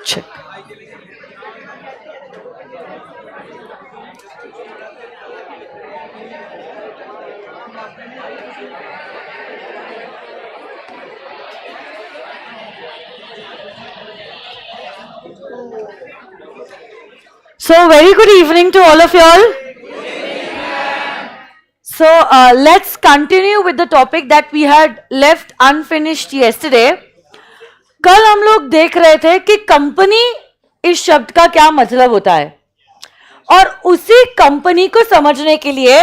check. So very good evening to all of you all. So let's continue with the topic that we had left unfinished yesterday. कल हम लोग देख रहे थे कि company इस शब्द का क्या मतलब होता है, और उसी कंपनी को समझने के लिए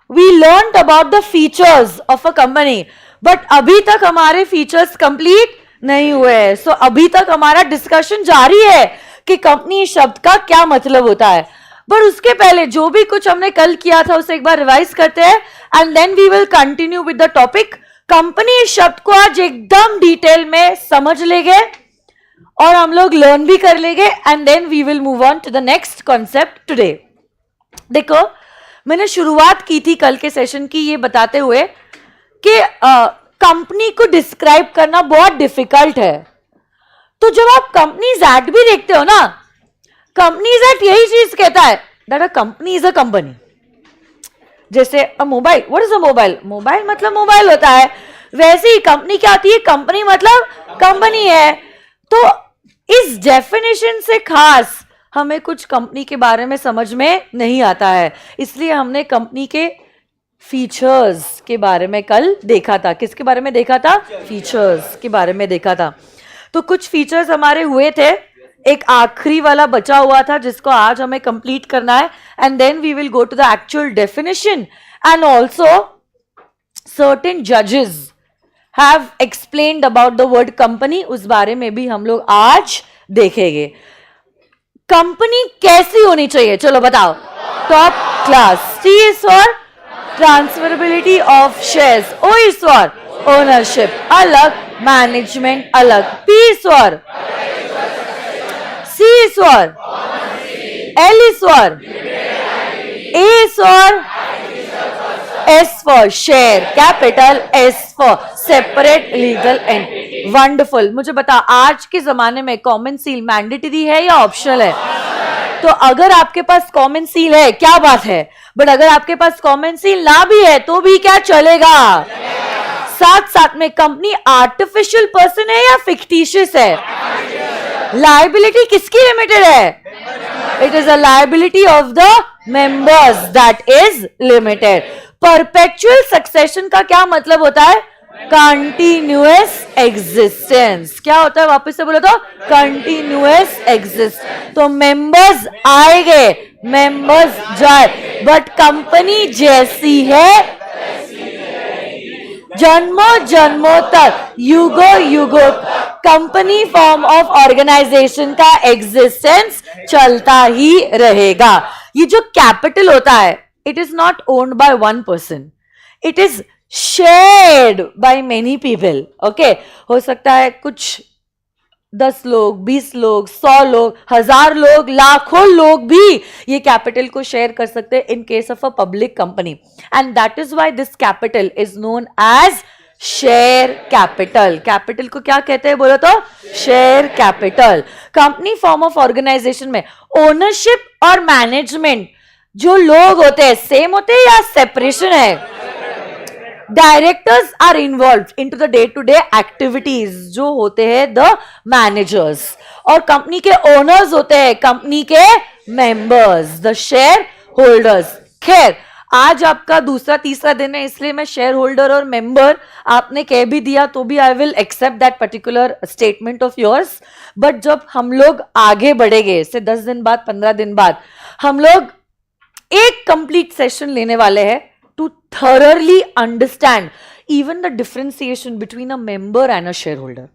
we learned about the features of a company. But अभी तक हमारे फीचर्स कंप्लीट नहीं हुए हैं. सो अभी तक हमारा डिस्कशन जारी है कि कंपनी शब्द का क्या मतलब होता है. बट उसके पहले जो भी कुछ हमने कल किया था उसे एक बार रिवाइज करते हैं and then we will continue with the topic. Company शब्द को आज एकदम डिटेल में समझ लेंगे और हम लोग लर्न भी कर लेंगे and then we will move on to the next concept today. देखो, मैंने शुरुआत की थी कल के सेशन की ये बताते हुए कि कंपनी को डिस्क्राइब करना बहुत डिफिकल्ट है. तो जब आप कंपनीज एक्ट भी देखते हो ना, कंपनीज एक्ट यही चीज कहता है that a company is a company. जैसे a mobile, what is a mobile? Mobile मतलब मोबाइल होता है. वैसे ही कंपनी क्या होती है? कंपनी मतलब कंपनी है. तो इस डेफिनेशन से खास हमें कुछ कंपनी के बारे में समझ में नहीं आता है, इसलिए हमने कंपनी के फीचर्स के बारे में कल देखा था. किसके बारे में देखा था? फीचर्स के बारे में देखा था. तो कुछ फीचर्स हमारे हुए थे, एक आखिरी वाला बचा हुआ था जिसको आज हमें कंप्लीट करना है and then we will go to the actual definition. And also certain जजेस have explained about the word company, उस बारे में भी हम लोग आज देखेंगे. कंपनी कैसी होनी चाहिए? चलो बताओ. Top class. T is for transferability of shares. O is for ownership अलग, मैनेजमेंट अलग. P is for, C is for, L is for, A is for, S for share capital, S for separate legal entity. Wonderful. मुझे बता, आज के जमाने में common seal mandatory है या ऑप्शनल है? तो अगर आपके पास कॉमन सील है क्या बात है, बट अगर आपके पास कॉमन सील ना भी है तो भी क्या चलेगा? साथ साथ में कंपनी आर्टिफिशियल पर्सन है या फिक्टिशियस है? लायबिलिटी किसकी लिमिटेड है? It is a liability of the members that is limited. Perpetual succession का क्या मतलब होता है? Continuous existence. क्या होता है? वापस से बोलो तो, कंटिन्यूअस एग्जिस्ट. तो मेंबर्स आएंगे, मेंबर्स जाए, बट कंपनी जैसी है जन्मों जन्मों तक, युगों युगों कंपनी फॉर्म ऑफ ऑर्गेनाइजेशन का एग्जिस्टेंस चलता ही रहेगा. ये जो कैपिटल होता है, it is not owned by one person, it is shared by many people. Okay, हो सकता है कुछ 10 लोग, 20 लोग, 100 लोग, 1000 लोग, लाखों लोग भी ये कैपिटल को शेयर कर सकते हैं in case of a public company. And that is why this capital is known as share capital. Capital को क्या कहते हैं बोलो तो? Share capital. Company form of organisation में ओनरशिप और मैनेजमेंट जो लोग होते हैं सेम होते हैं या सेपरेशन है? Directors are involve into the day to day activities जो होते हैं द मैनेजर्स, और कंपनी के ओनर्स होते हैं कंपनी के मेंबर्स, द शेयर होल्डर्स. खैर, आज आपका दूसरा तीसरा दिन है, इसलिए मैं शेयर होल्डर और मेंबर आपने कह भी दिया तो भी I will accept that particular statement of yours. But जब हम लोग आगे बढ़ेंगे, से 10 दिन बाद, 15 दिन बाद, हम लोग एक कंप्लीट सेशन लेने वाले हैं to thoroughly understand even the differentiation between a member and a shareholder.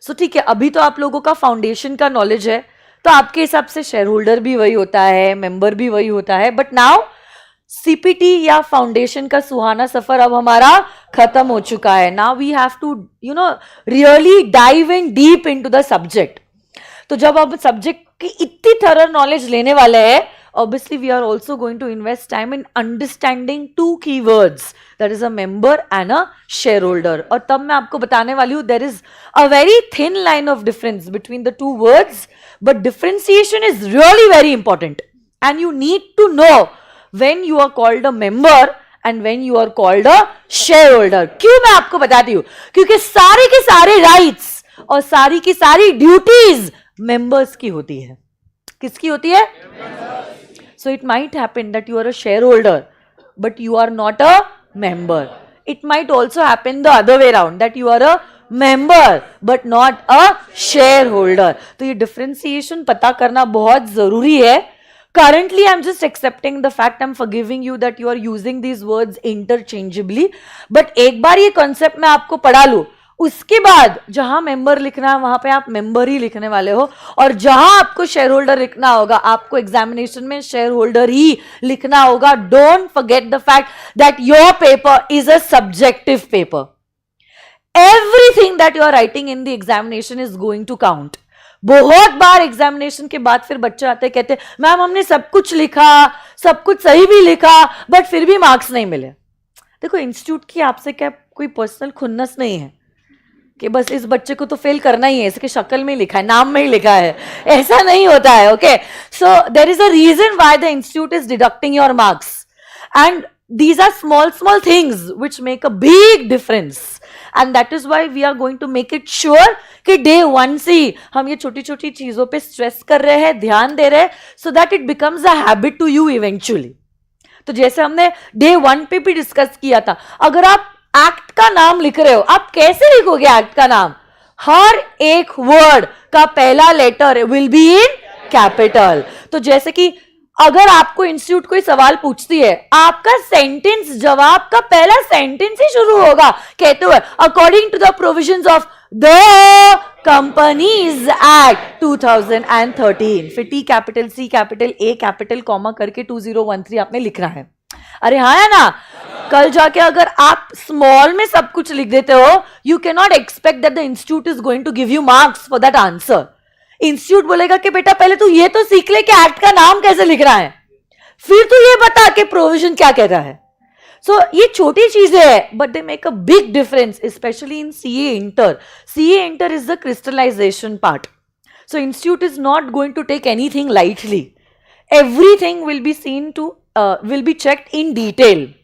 So ठीक है, अभी तो आप लोगों का फाउंडेशन का नॉलेज है, तो आपके हिसाब से शेयर होल्डर भी वही होता है, मेंबर भी वही होता है. बट नाउ सीपीटी या फाउंडेशन का सुहाना सफर अब हमारा खत्म हो चुका है. Now we have to really dive in deep into the subject. तो जब अब सब्जेक्ट की इतनी थरर नॉलेज लेने वाले हैं obviously we are also going to invest time in understanding two keywords, that is a member and a shareholder. और तब मैं आपको बताने वाली हूँ there is a very thin line of difference between the two words, but differentiation is really very important and you need to know when you are called a member and when you are called a shareholder. क्यों मैं आपको बताती हूँ? क्योंकि सारे के सारे rights और सारी की सारी ड्यूटीज मेंबर्स की होती है. किसकी होती है? So it might happen that you are a shareholder but you are not a member. It might also happen the other way around, that you are a member but not a shareholder. तो ये differentiation पता करना बहुत जरूरी है. Currently I'm just accepting the fact, I'm forgiving you that you are using these words interchangeably, but एक बार ये concept मैं आपको पढ़ा लूं, उसके बाद जहां मेंबर लिखना है वहां पे आप मेंबर ही लिखने वाले हो, और जहां आपको शेयर होल्डर लिखना होगा आपको एग्जामिनेशन में शेयर होल्डर ही लिखना होगा. Don't forget the fact that your paper is a subjective paper. Everything that you are writing in the examination is going to count. बहुत बार एग्जामिनेशन के बाद फिर बच्चे आते कहते मैम हमने सब कुछ लिखा, सब कुछ सही भी लिखा, बट फिर भी मार्क्स नहीं मिले. देखो, इंस्टीट्यूट की आपसे क्या कोई पर्सनल खुन्नस नहीं है कि बस इस बच्चे को तो फेल करना ही है, इसके शक्ल में ही लिखा है, नाम में ही लिखा है. ऐसा नहीं होता है. Okay, so there is a reason why the institute is deducting your marks, and these are small things which make a big difference, and that is why we are going to make it sure कि day one से हम ये छोटी छोटी चीजों पे stress कर रहे हैं, ध्यान दे रहे हैं, so that it becomes a habit to you eventually. तो जैसे हमने day one पे भी डिस्कस किया था, अगर आप एक्ट का नाम लिख रहे हो, आप कैसे लिखोगे एक्ट का नाम? हर एक वर्ड का पहला letter will be in capital. तो जैसे कि अगर आपको इंस्टीट्यूट कोई सवाल पूछती है, आपका सेंटेंस, जवाब का पहला सेंटेंस ही शुरू होगा कहते हुए according to the provisions of the companies act 2013. फिर T capital, C capital, A capital, comma करके 2013 आपने लिखना है. अरे हाँ है ना? कल जाके अगर आप स्मॉल में सब कुछ लिख देते हो, you can not expect that the institute is going to give you marks for that answer. Institute बोलेगा कि बेटा पहले तू ये तो सीख ले कि एक्ट का नाम कैसे लिखना है, फिर तू ये बता कि प्रोविजन क्या कहता है. सो ये छोटी चीजें है, but they make a big difference, specially in CA inter. CA inter is the crystallisation part. So institute is not going to take anything lightly. Everything will be seen to will be checked in detail.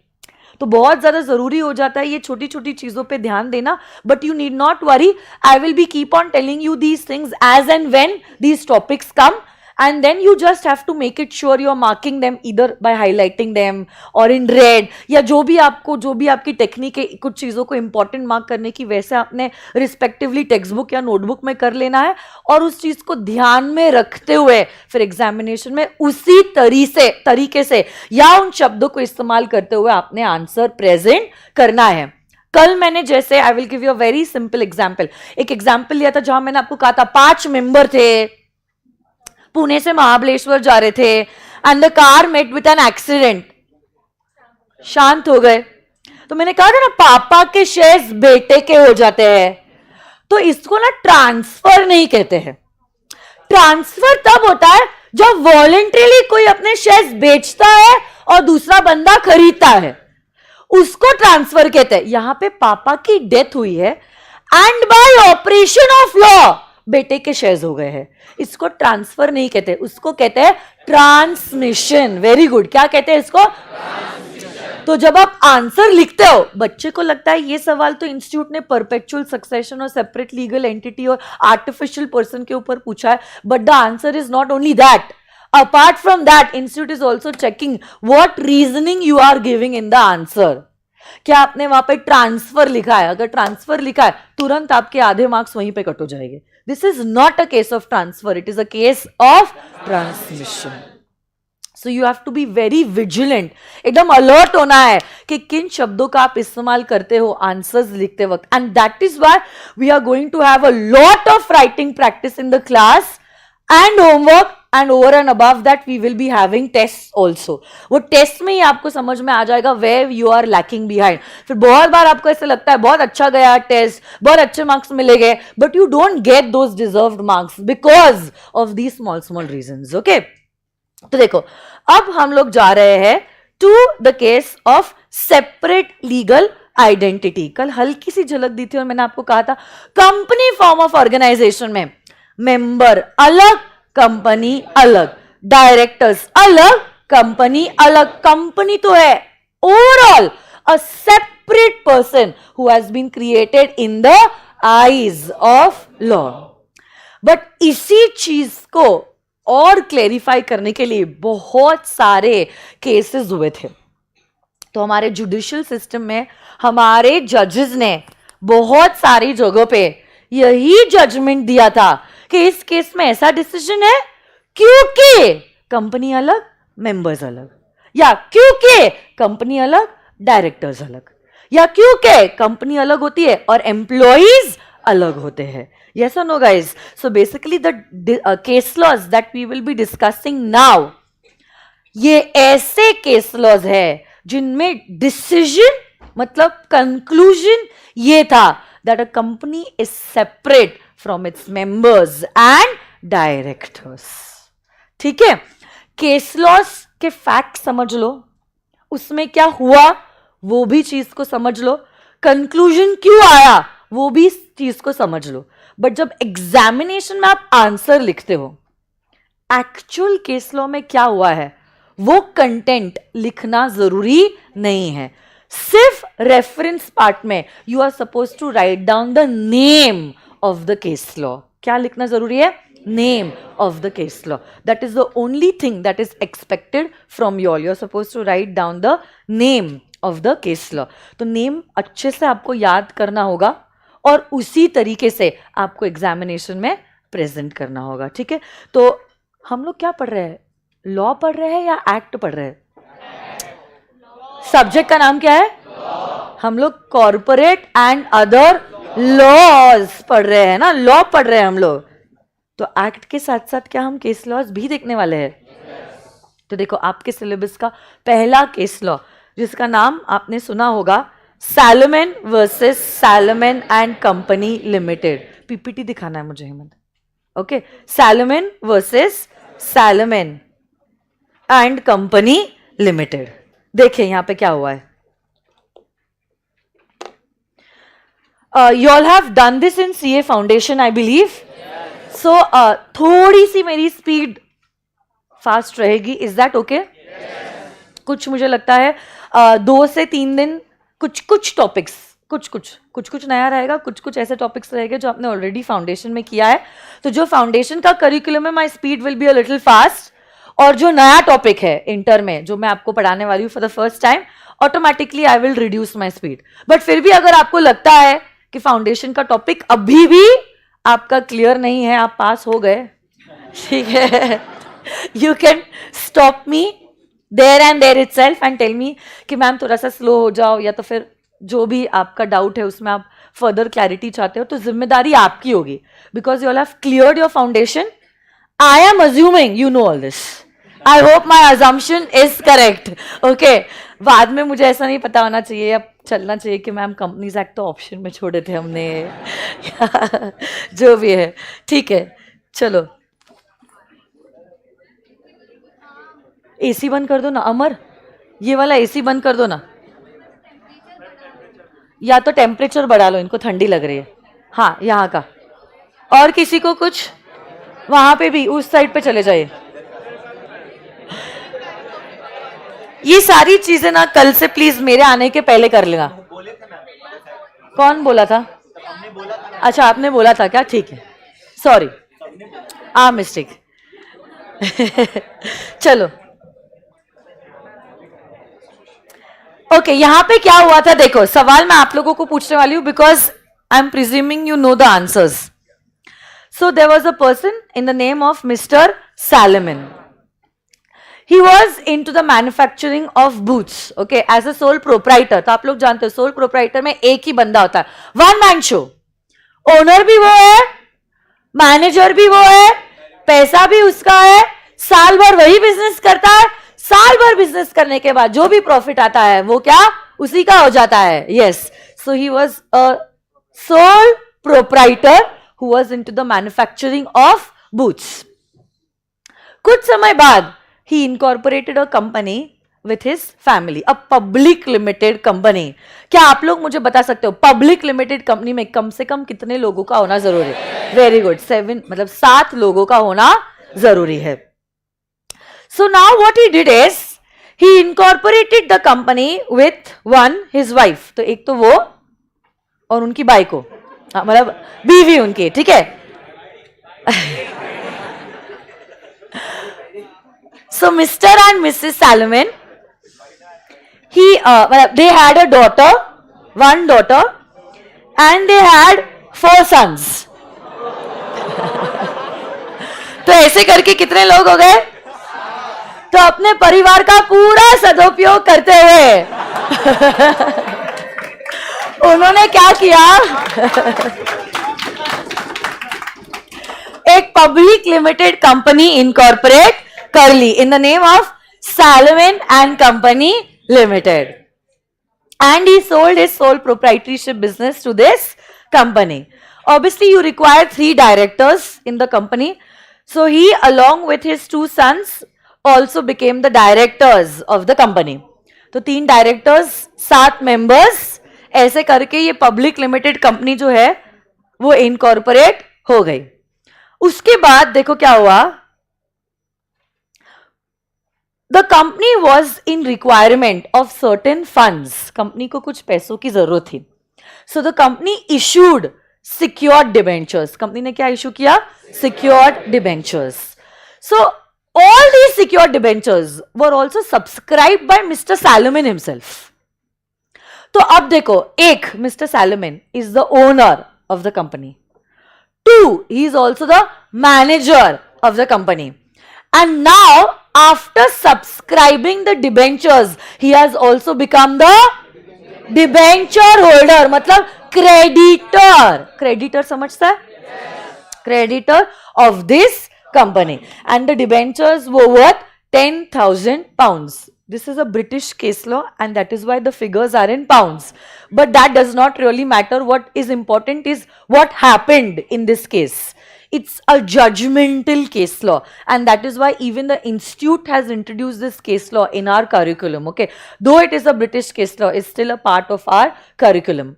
तो बहुत ज्यादा जरूरी हो जाता है ये छोटी छोटी चीजों पे ध्यान देना. But you need not worry, I will be keep on telling you these things as and when these topics come, and then you just have to make it sure you are marking them either by highlighting them or in red, या जो भी आपकी technique है कुछ चीज़ों को important mark करने की, वैसे आपने रिस्पेक्टिवली टेक्स्ट बुक या नोटबुक में कर लेना है, और उस चीज़ को ध्यान में रखते हुए फिर एग्जामिनेशन में उसी तरीके से या उन शब्दों को इस्तेमाल करते हुए आपने आंसर प्रेजेंट करना है. कल मैंने जैसे, I will give you a very simple example, एक एग्जाम्पल लिया था जहां मैंने आपको कहा था 5 मेंबर थे, पुणे से महाबलेश्वर जा रहे थे, and the car met with an accident. शांत हो गए. तो मैंने कहा था ना, पापा के शेयर्स बेटे के हो जाते हैं. तो इसको ना ट्रांसफर नहीं कहते हैं. ट्रांसफर तब होता है जब वॉलंटरीली कोई अपने शेयर्स बेचता है और दूसरा बंदा खरीदता है, उसको ट्रांसफर कहते हैं. यहां पे पापा की डेथ हुई है and bye operation of law बेटे के शेयर्स हो गए हैं. इसको ट्रांसफर नहीं कहते, उसको कहते हैं ट्रांसमिशन. Very good. क्या कहते हैं इसको? तो जब आप आंसर लिखते हो, बच्चे को लगता है ये सवाल तो इंस्टीट्यूट ने परपेचुअल सक्सेशन और सेपरेट लीगल एंटिटी और आर्टिफिशियल पर्सन के ऊपर पूछा है, but the answer is not only that. Apart from that, institute is also checking what reasoning you are giving in the answer. क्या आपने वहां पे ट्रांसफर लिखा है? अगर ट्रांसफर लिखा है, तुरंत आपके आधे मार्क्स वहीं पे कट हो जाएंगे. This is not a case of transfer, it is a case of transmission. So you have to be very vigilant. एकदम अलर्ट होना है कि किन शब्दों का आप इस्तेमाल करते हो आंसर्स लिखते वक्त. And that is why we are going to have a lot of writing practice in the class and homework, and over and above that we will be having tests also. वो test में ही आपको समझ में आ जाएगा where you are lacking behind. फिर बहुत बार आपको ऐसा लगता है बहुत अच्छा गया टेस्ट, बहुत अच्छे मार्क्स मिले गए, but you don't get those deserved marks because of these small reasons. Okay? तो देखो, अब हम लोग जा रहे हैं to the case of separate legal identity. कल हल्की सी झलक दी थी और मैंने आपको कहा था कंपनी फॉर्म ऑफ ऑर्गेनाइजेशन में मेंबर अलग, कंपनी अलग, डायरेक्टर्स अलग, कंपनी अलग. कंपनी तो है overall a separate person who has been created in the eyes of law. But इसी चीज को और क्लेरिफाई करने के लिए बहुत सारे केसेस हुए थे. तो हमारे जुडिशियल सिस्टम में हमारे जजेस ने बहुत सारी जगहों पे यही जजमेंट दिया था कि इस केस में ऐसा डिसीजन है क्योंकि कंपनी अलग, मेंबर्स अलग, या क्योंकि कंपनी अलग, डायरेक्टर्स अलग, या क्योंकि कंपनी अलग होती है और एम्प्लॉइज अलग होते हैं. Yes or no, guys? So basically the case laws that we will be discussing now, ये ऐसे केस लॉज है जिनमें डिसीजन मतलब कंक्लूजन ये था that a company is separate from its members and directors. ठीक है, केस लॉज के फैक्ट समझ लो, उसमें क्या हुआ वो भी चीज को समझ लो, कंक्लूजन क्यों आया वो भी चीज को समझ लो. बट जब एग्जामिनेशन में आप आंसर लिखते हो, एक्चुअल केस लॉ में क्या हुआ है वो कंटेंट लिखना जरूरी नहीं है. सिर्फ रेफरेंस पार्ट में you are suppose to write down the name of the case law. क्या लिखना जरूरी है? Name of the case law. That is the only thing that is expected from you all. You are suppose to write down the name of the case law. तो name अच्छे से आपको याद करना होगा और उसी तरीके से आपको एग्जामिनेशन में प्रेजेंट करना होगा. ठीक है, तो हम लोग क्या पढ़ रहे हैं? लॉ पढ़ रहे हैं या एक्ट पढ़ रहे हैं? सब्जेक्ट का नाम क्या है? हम लोग कॉर्पोरेट एंड अदर लॉज पढ़ रहे हैं ना, लॉ पढ़ रहे हैं हम लोग. तो एक्ट के साथ साथ क्या हम केस लॉज भी देखने वाले हैं? तो देखो, आपके सिलेबस का पहला केस लॉ जिसका नाम आपने सुना होगा, Salomon versus Salomon and company limited. PPT दिखाना है मुझे Hemant. Okay, Salomon versus Salomon and company limited. देखिए यहां पे क्या हुआ है. You all have done this in CA foundation I believe. So थोड़ी सी मेरी स्पीड फास्ट रहेगी. Is that okay? कुछ मुझे लगता है 2 से 3 दिन कुछ टॉपिक्स कुछ नया रहेगा, कुछ ऐसे टॉपिक्स रहेंगे जो आपने ऑलरेडी फाउंडेशन में किया है. तो जो फाउंडेशन का करिकुलम है, my speed will be a little fast. और जो नया टॉपिक है इंटर में जो मैं आपको पढ़ाने वाली हूँ for the first time, automatically I will reduce my speed. But फिर भी अगर आपको लगता है कि फाउंडेशन का टॉपिक अभी भी आपका क्लियर नहीं है, आप पास हो गए, ठीक है, you can stop me there and there itself and tell me कि मैम थोड़ा सा स्लो हो जाओ, या तो फिर जो भी आपका डाउट है उसमें आप फर्दर क्लैरिटी चाहते हो तो जिम्मेदारी आपकी होगी. Because you all have cleared your foundation. I am assuming you know all this. I hope my assumption is correct. Okay, बाद में मुझे ऐसा नहीं पता होना चाहिए, अब चलना चाहिए कि मैम कंपनीज एक्ट तो ऑप्शन में छोड़े थे हमने जो भी है. ठीक है, चलो एसी बंद कर दो ना अमर, ये वाला एसी बंद कर दो ना, या तो टेम्परेचर बढ़ा लो, इनको ठंडी लग रही है. हाँ, यहाँ का. और किसी को कुछ? वहां पे भी उस साइड पे चले जाइए. ये सारी चीजें ना कल से प्लीज मेरे आने के पहले कर लेना. कौन बोला था? अच्छा, आपने बोला था क्या? ठीक है, सॉरी, मिस्टेक. चलो ओके, यहां पे क्या हुआ था देखो, सवाल मैं आप लोगों को पूछने वाली हूं because I am presuming you know the answers. So there was a person in the name of mister Salomon. He was into the manufacturing of boots, okay, as a sole proprietor. तो आप लोग जानते हो sole proprietor में एक ही बंदा होता है, वन मैन शो. ओनर भी वो है, मैनेजर भी वो है, पैसा भी उसका है, साल भर वही बिजनेस करता है. साल भर बिजनेस करने के बाद जो भी प्रॉफिट आता है वो क्या उसी का हो जाता है. Yes, so he was a sole proprietor who was into the manufacturing of boots. कुछ समय बाद he incorporated a company with his family, a public limited company. क्या आप लोग मुझे बता सकते हो पब्लिक लिमिटेड कंपनी में कम से कम कितने लोगों का होना जरूरी है? वेरी गुड, 7, मतलब 7 लोगों का होना जरूरी है. So now what he did is he incorporated the company with one his wife. तो एक तो वो और उनकी बाई को, मतलब बीवी उनकी, ठीक है. So Mr. and Mrs. Salomon, they had a daughter, one daughter, and they had 4 sons. तो ऐसे करके कितने लोग हो गए? तो अपने परिवार का पूरा सदुपयोग करते हुए उन्होंने क्या किया? एक पब्लिक लिमिटेड कंपनी इनकॉर्पोरेट कर ली in the name of Salomon and Company Limited, and he sold his sole proprietorship business to this company. Obviously you require 3 directors in the company, so he along with his 2 sons also became the directors of the company. तो 3 directors, 7 members, ऐसे करके ये public limited company जो है वो incorporate हो गई. उसके बाद देखो क्या हुआ. The company was in requirement of certain funds. Company को कुछ पैसों की जरूरत थी. So the company issued secured debentures. Company ने क्या इशू किया? Secured debentures. So all these secured debentures were also subscribed by Mr. Salomon himself. तो अब देखो, एक, Mr. Salomon is the owner of the company. 2, he is also the manager of the company. And now, after subscribing the debentures, he has also become the debenture holder, मतलब creditor. Creditor समझता है? Creditor of this company. And the debentures were worth 10,000 pounds. This is a British case law, and that is why the figures are in pounds. But that does not really matter. What is important is what happened in this case. It's a judgmental case law, and that is why even the institute has introduced this case law in our curriculum. Okay, though it is a British case law, it's still a part of our curriculum.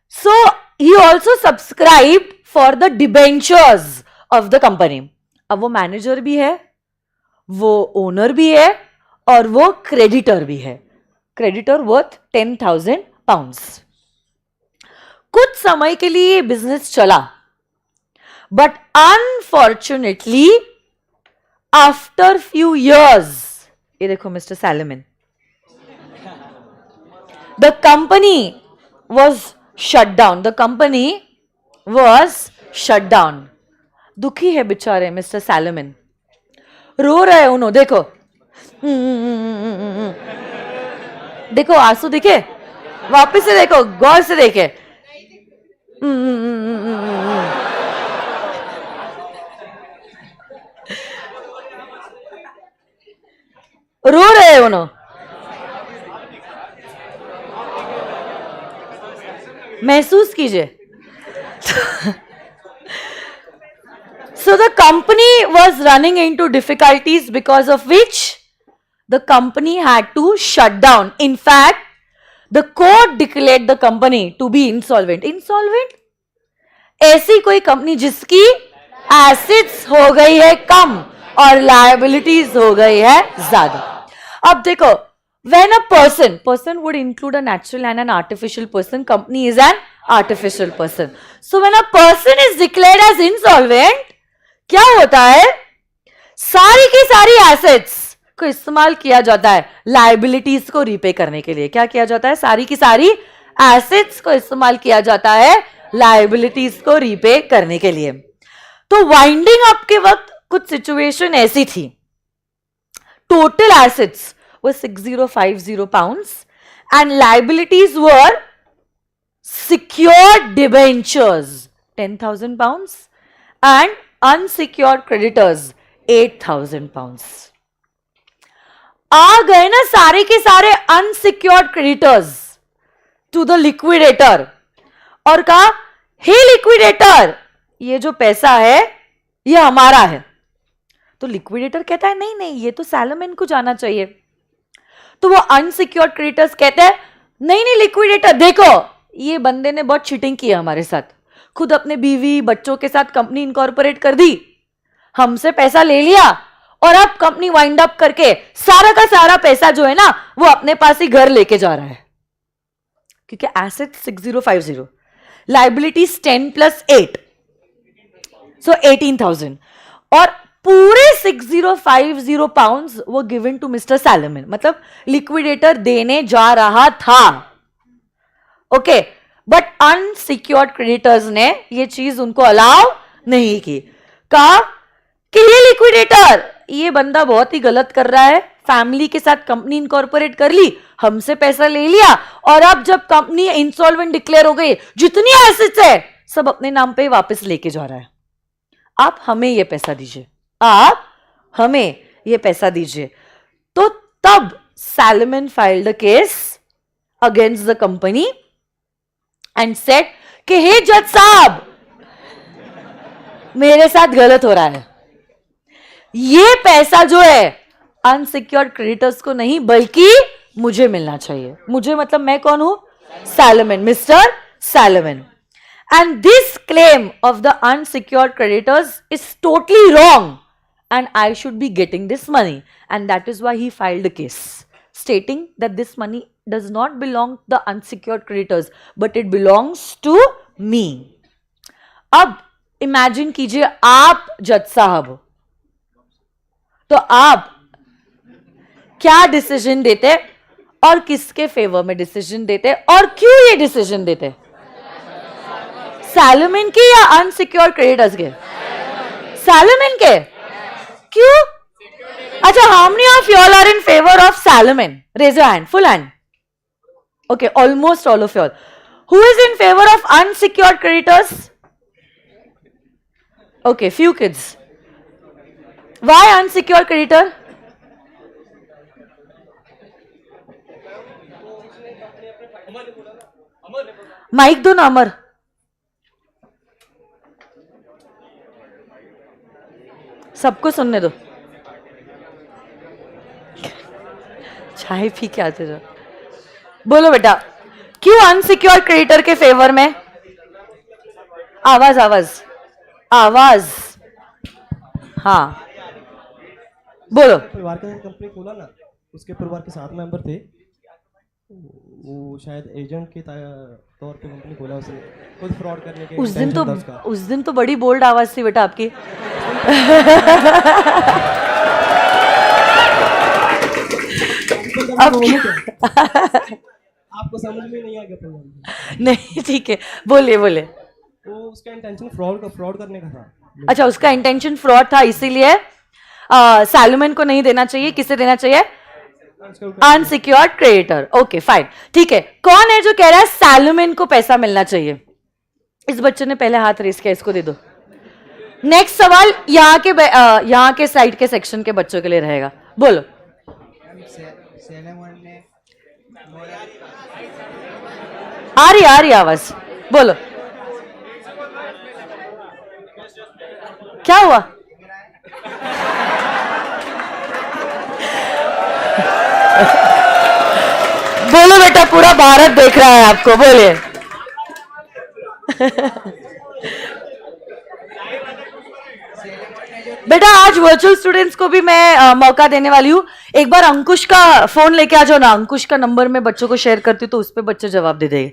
So he also subscribed for the debentures of the company. अब वो manager भी है, वो owner भी है और वो creditor भी है. Creditor worth 10,000 pounds. कुछ समय के लिए बिजनेस चला, but unfortunately after few years, ये देखो mister Salomon, the company was shut down. The company was shut down. दुखी है बेचारे मिस्टर सैलोमन, रो रहे उन्होंने. देखो देखो आंसू दिखे, वापस से देखो, गौर से देखे. रो रहे उन्होंने. महसूस कीजिए. So the company was running into difficulties, because of which the company had to shut down. In fact, the court declared the company to be insolvent. Insolvent? ऐसी कोई कंपनी जिसकी एसेट्स हो गई है कम और लायबिलिटीज हो गई है ज्यादा. अब देखो, when a person would include a natural and an artificial person. Company is an artificial person. So when a person is declared as insolvent, क्या होता है? सारी की सारी एसेट्स को इस्तेमाल किया जाता है लायबिलिटीज को रीपे करने के लिए. क्या किया जाता है? सारी की सारी एसेट्स को इस्तेमाल किया जाता है लायबिलिटीज को रीपे करने के लिए. तो वाइंडिंग अप के वक्त कुछ सिचुएशन ऐसी थी. Total assets were 6050 pounds and liabilities were secured debentures 10,000 pounds and unsecured creditors 8,000 pounds. आ गए ना सारे के सारे unsecured creditors to the liquidator और कहा, हे लिक्विडेटर, ये जो पैसा है ये हमारा है. तो लिक्विडेटर कहता है नहीं नहीं, ये तो सैलमन को जाना चाहिए। तो वो अनसिक्योर्ड क्रेडिटर्स कहते हैं नहीं नहीं लिक्विडेटर, देखो ये बंदे ने बहुत चीटिंग की है हमारे साथ, खुद अपने बीवी बच्चों के साथ कंपनी इनकॉर्पोरेट कर दी, हमसे पैसा ले लिया और अब कंपनी वाइंड अप करके सारा का सारा पैसा जो है ना वो अपने पास ही घर लेके जा रहा है। क्योंकि एसेट 6050, लाइबिलिटीज 10 + 8, सो 18,000, और पूरे 6050 पाउंड्स वो गिवन टू मिस्टर सैलमन, मतलब लिक्विडेटर देने जा रहा था। ओके, बट अनसिक्योर्ड क्रेडिटर्स ने ये चीज उनको अलाउ नहीं की, कहा कि ये लिक्विडेटर, ये बंदा बहुत ही गलत कर रहा है, फैमिली के साथ कंपनी इनकॉर्पोरेट कर ली, हमसे पैसा ले लिया और अब जब कंपनी इंसॉल्वेंट डिक्लेयर हो गई, जितनी एसेट्स है सब अपने नाम पे वापस लेके जा रहा है, आप हमें ये पैसा दीजिए, आप हमें ये पैसा दीजिए। तो तब salmon filed a case against the company and said कि हे जज साहब, मेरे साथ गलत हो रहा है, ये पैसा जो है अनसिक्योर्ड क्रेडिटर्स को नहीं बल्कि मुझे मिलना चाहिए। मुझे मतलब मैं कौन हूं? Salmon, mister salmon. And this claim of the unsecured creditors is totally wrong and I should be getting this money, and that is why he filed a case stating that this money does not belong to the unsecured creditors but it belongs to me. अब imagine कीजिए आप जज साहब हो, तो आप क्या decision देते और किसके फेवर में डिसीजन देते और क्यों ये डिसीजन देते? सैलमन के या अनसिक्योर्ड क्रेडिटर्स के? सैलमन के। क्यों? अच्छा, how many of you all are in favour of Salomon? Raise your hand, full hand. Okay, almost all of you all. Who is in favour of unsecured creditors? Okay, few kids. Why unsecured creditor? Mike दो ना अमर। सबको सुनने दो, चाय P के आते जाओ। बोलो बेटा, क्यों अनसिक्योर क्रेडिटर के फेवर में? आवाज आवाज आवाज। हाँ बोलो। परिवार के कंपनी खोला ना, उसके परिवार के 7 मेंबर थे, वो शायद एजेंट के तौर पे कंपनी खोला, उसने खुद फ्रॉड करने के। उस दिन तो बड़ी बोल्ड आवाज थी बेटा आपकी। अब आपको समझ में नहीं आ गया? नहीं, ठीक है, बोलिए बोलिए। वो उसका इंटेंशन फ्रॉड करने का था। अच्छा, उसका इंटेंशन फ्रॉड था, इसीलिए सैलमन को नहीं देना चाहिए। किसे देना चाहिए? Unsecured creditor. ओके फाइन, ठीक है। कौन है जो कह रहा है सैलमन को पैसा मिलना चाहिए? इस बच्चे ने पहले हाथ रेस किया, इसको दे दो। नेक्स्ट सवाल यहाँ के साइड के सेक्शन के बच्चों के लिए रहेगा। बोलो। आ रही आवाज, बोलो। क्या हुआ? बोलो बेटा, पूरा भारत देख रहा है आपको, बोलिए। बेटा आज वर्चुअल स्टूडेंट्स को भी मैं मौका देने वाली हूँ। एक बार अंकुश का फोन लेके आ जाओ ना, अंकुश का नंबर मैं बच्चों को शेयर करती हूँ तो उस पर बच्चे जवाब दे देंगे।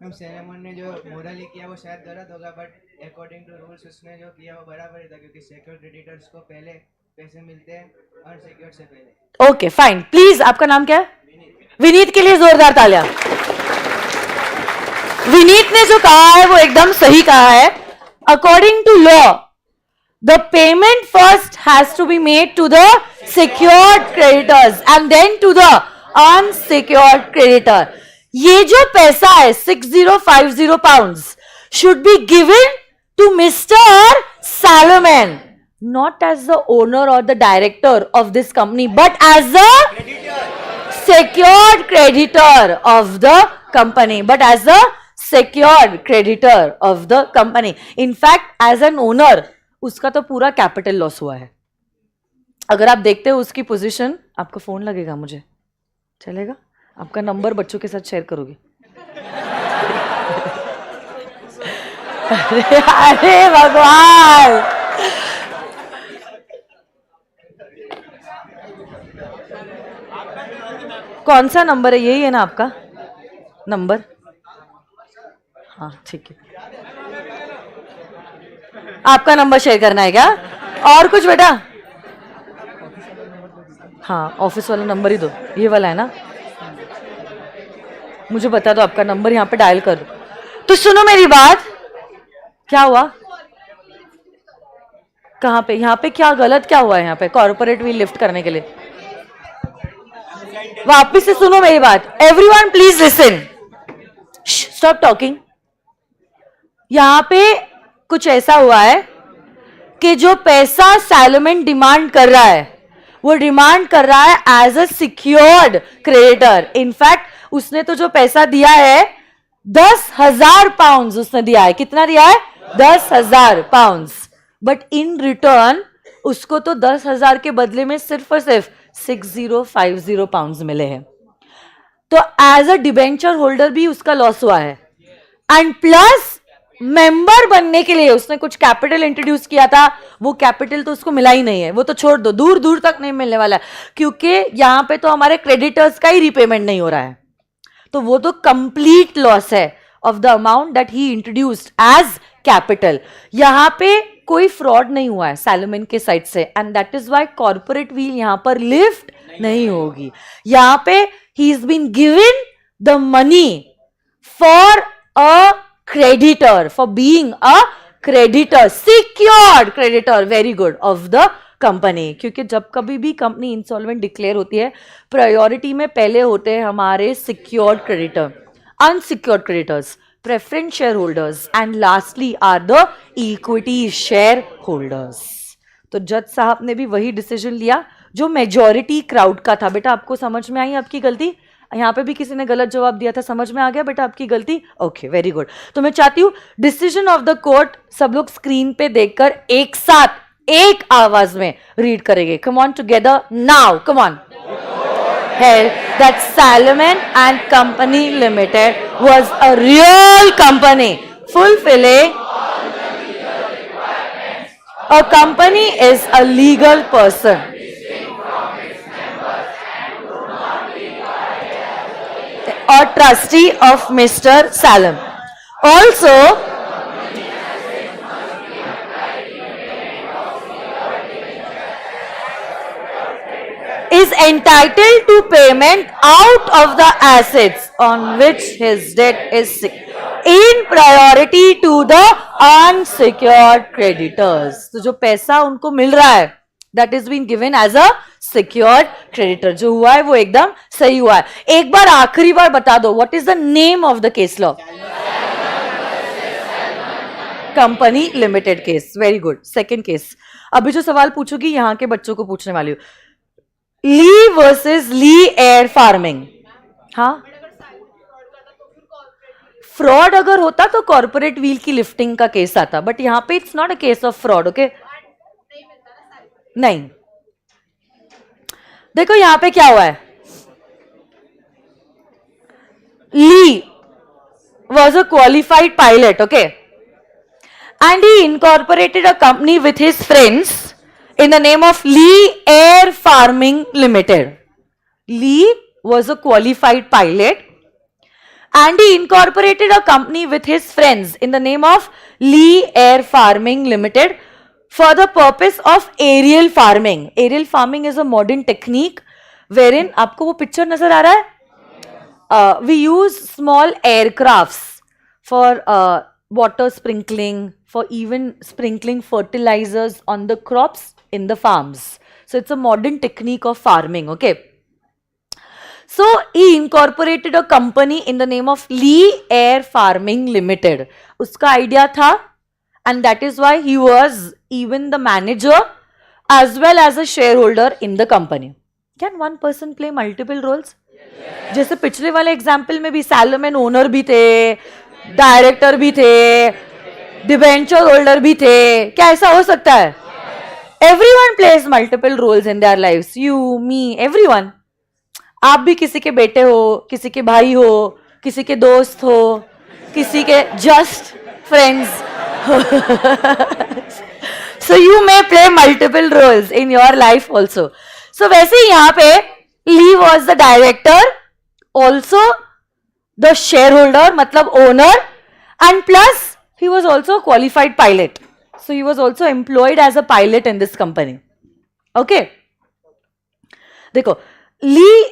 मैम, सैलमन ने जो मोरली किया वो शायद गलत होगा, बट अकॉर्डिंग टू रूल्स उसने जो किया वो बराबर ही था, क्योंकि सिक्योर्ड क्रेडिटर्स को पहले पैसे मिलते हैं अनसिक्योर्ड से पहले। ओके फाइन, प्लीज आपका नाम क्या है? विनीत के लिए जोरदार तालियां। विनीत ने जो कहा है वो एकदम सही कहा है। According to law the payment first has to be made to the secured creditors and then to the unsecured creditor. ये जो पैसा है 6050 pounds should be given to Mr. Salomon, not as the owner or the director of this company, but as the secured creditor of the company. But as the secured creditor of the company. In fact, as an owner उसका तो पूरा capital loss हुआ है, अगर आप देखते हो उसकी पोजीशन, आपका फोन लगेगा, मुझे चलेगा? आपका नंबर बच्चों के साथ शेयर करोगे? अरे भगवान, कौन सा नंबर है? यही है ना आपका नंबर? हाँ ठीक है, आपका नंबर शेयर करना है क्या? और कुछ बेटा? हाँ, ऑफिस वाला नंबर ही दो, ये वाला है ना? मुझे बता दो आपका नंबर, यहाँ पे डायल कर दो। तो सुनो मेरी बात, क्या हुआ? कहाँ पे? यहाँ पे क्या गलत क्या हुआ है? यहाँ पे कॉर्पोरेट व्हील लिफ्ट करने के लिए वापिस से सुनो मेरी बात। Everyone please listen, stop talking. यहां पे कुछ ऐसा हुआ है कि जो पैसा सैलोमन डिमांड कर रहा है, वो डिमांड कर रहा है as a secured creditor. In fact उसने तो जो पैसा दिया है 10,000 पाउंड उसने दिया है। कितना दिया है? 10,000 पाउंड। बट इन रिटर्न उसको तो 10,000 के बदले में सिर्फ और सिर्फ 6050 पाउंड मिले हैं। तो एज अ डिबेंचर होल्डर भी उसका लॉस हुआ है। एंड प्लस मेंबर बनने के लिए उसने कुछ कैपिटल इंट्रोड्यूस किया था, वो कैपिटल तो उसको मिला ही नहीं है। वो तो छोड़ दो, दूर दूर तक नहीं मिलने वाला है, क्योंकि यहां पे तो हमारे क्रेडिटर्स का ही रिपेमेंट नहीं हो रहा है। तो वो तो कंप्लीट लॉस है of the amount that he introduced as capital. यहां पे कोई फ्रॉड नहीं हुआ है सैलोमन के साइड से, and that is why corporate wheel यहां पर लिफ्ट नहीं होगी। यहां पे he is been given the money for a creditor, for being a creditor, secured creditor, very good, of the company। क्योंकि जब कभी भी कंपनी इंसॉल्वेंट डिक्लेयर होती है, प्रायोरिटी में पहले होते हैं हमारे secured creditor, unsecured creditors, preference share holders, and lastly are the equity share holders. तो जज साहब ने भी वही डिसीजन लिया जो मेजॉरिटी क्राउड का था। बेटा आपको समझ में आई आपकी गलती? यहाँ पे भी किसी ने गलत जवाब दिया था, समझ में आ गया बेटा आपकी गलती? Okay, very good. तो मैं चाहती हूं डिसीजन ऑफ द कोर्ट सब लोग स्क्रीन पे देखकर एक साथ एक आवाज में रीड करेंगे। Come on together now, come on. Held that Salomon and Company Limited was a real company fulfilling a company is a legal person. Or trustee of Mr. Salom. Also, is entitled to payment out of the assets on which his debt is in priority to the unsecured creditors. तो जो पैसा उनको मिल रहा है, that is being given as a secured creditor. जो हुआ है वो एकदम सही हुआ है। एक बार आखिरी बार बता दो, what is the name of the case law? Company limited case. Very good. Second case, अभी जो सवाल पूछूंगी यहां के बच्चों को पूछने वाली हूं। ली वर्सेस ली एयर फार्मिंग। हाँ, फ्रॉड अगर होता तो कॉर्पोरेट व्हील की लिफ्टिंग का केस आता, बट यहां पे it's not a case of fraud. Okay, नहीं, देखो यहां पे क्या हुआ है। ली was a qualified pilot, okay, and he incorporated a company with his friends in the name of Lee Air Farming Limited. Lee was a qualified pilot and he incorporated a company with his friends in the name of Lee Air Farming Limited for the purpose of aerial farming. Aerial farming is a modern technique wherein, आपको वो picture नजर आ रहा है? We use small aircrafts for water sprinkling, for even sprinkling fertilizers on the crops in the farms. So it's a modern technique of farming, okay? So he incorporated a company in the name of Lee Air Farming Limited. उसका idea था, and that is why he was even the manager as well as a shareholder in the company. Can one person play multiple roles? जैसे पिछले वाले example में भी Salomon owner भी थे, director भी थे, डिबेंचर होल्डर भी थे। क्या ऐसा हो सकता है? Everyone plays multiple roles in their lives. You, me, everyone. आप भी किसी के बेटे हो, किसी के भाई हो, किसी के दोस्त हो, किसी के just friends. So you may play multiple roles in your life also. So वैसे ही यहाँ पे Lee was the director, also the shareholder, मतलब owner, and plus he was also a qualified pilot. So he was also employed as a pilot in this company. Okay. देखो, Lee,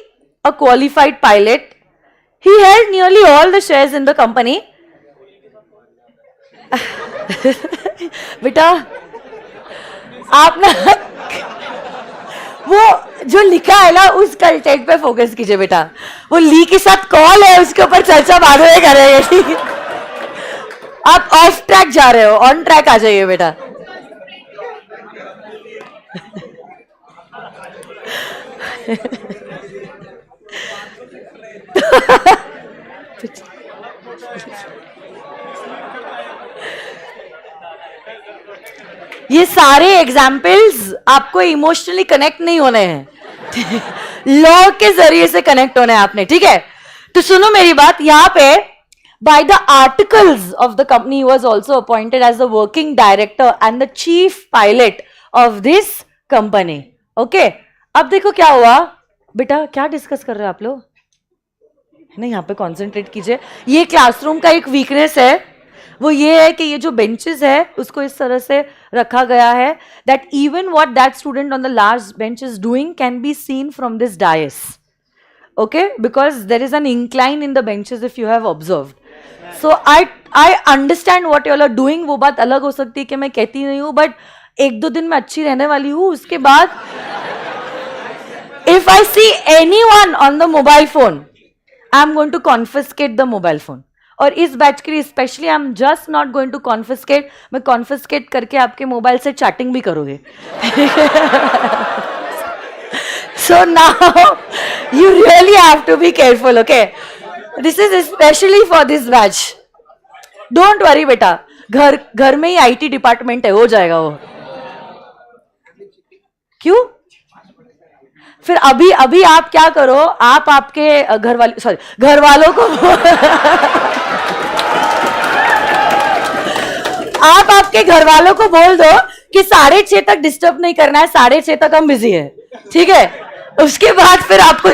a qualified pilot, he held nearly all the shares in the company. बेटा आप ना वो जो लिखा है ना उस कंटेंट पे फोकस कीजिए बेटा. वो ली के साथ कॉल है, उसके ऊपर चर्चा बाद में करेंगे. आप ऑफ ट्रैक जा रहे हो, ऑन ट्रैक आ जाइए बेटा. ये सारे एग्जाम्पल्स आपको इमोशनली कनेक्ट नहीं होने हैं. लॉ के जरिए से कनेक्ट होना है आपने. ठीक है, तो सुनो मेरी बात. यहाँ पे by the articles of the company he was also appointed as the working director and the chief pilot of this company. Okay, अब देखो क्या हुआ बेटा. क्या डिस्कस कर रहे हो आप लोग? नहीं, यहाँ पे कॉन्सेंट्रेट कीजिए. ये क्लासरूम का एक वीकनेस है, वो ये है कि ये जो बेंचेस है उसको इस तरह से रखा गया है that even what that student on the last bench is doing can be seen from this dais. Okay, because there is an incline in the benches if you have observed. So I understand what you all are doing. वो बात अलग हो सकती है कि मैं कहती नहीं हूँ, बट एक दो दिन मैं अच्छी रहने वाली हूँ. उसके बाद if I see anyone on the mobile phone, I am going to confiscate the mobile phone. और इस बैच के लिए specially I am just not going to confiscate. मैं कॉन्फिस्केट करके आपके मोबाइल से चैटिंग भी करोगे. So now you really have to be careful. Okay, this is especially for this batch. Don't worry बेटा, घर में ही आईटी डिपार्टमेंट है, हो जाएगा वो. क्यों? फिर अभी आप क्या करो, आप आपके घर वालों को आप आपके घर वालों को बोल दो कि 6:30 तक डिस्टर्ब नहीं करना है, 6:30 तक हम बिजी है. ठीक है, उसके बाद फिर आपको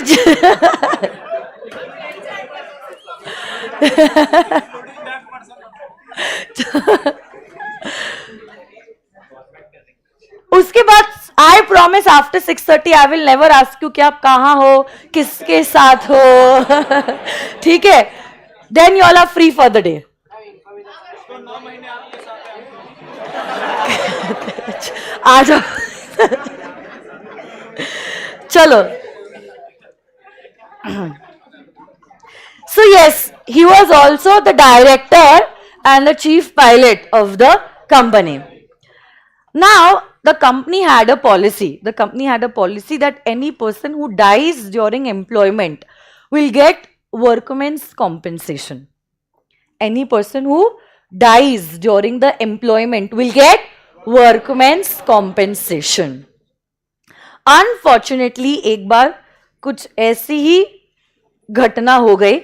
उसके बाद I promise after 6:30 I will never ask you कि आप कहाँ हो, किसके साथ हो. ठीक है, then you all are free for the day. आ जाओ. चलो. So yes, he was also the director and the chief pilot of the company. Now the company had a policy. The company had a policy that any person who dies during employment will get workman's compensation. Any person who dies during the employment will get workman's compensation. Unfortunately, एक बार कुछ ऐसी ही घटना हो गई.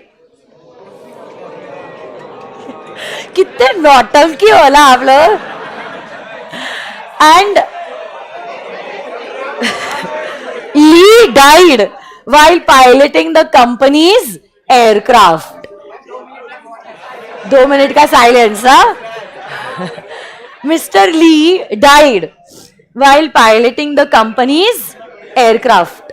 कितने नौटंकी वाला आप लोग. And Lee died while piloting the company's aircraft. 2 minute का silence. Mr. Lee died while piloting the company's aircraft.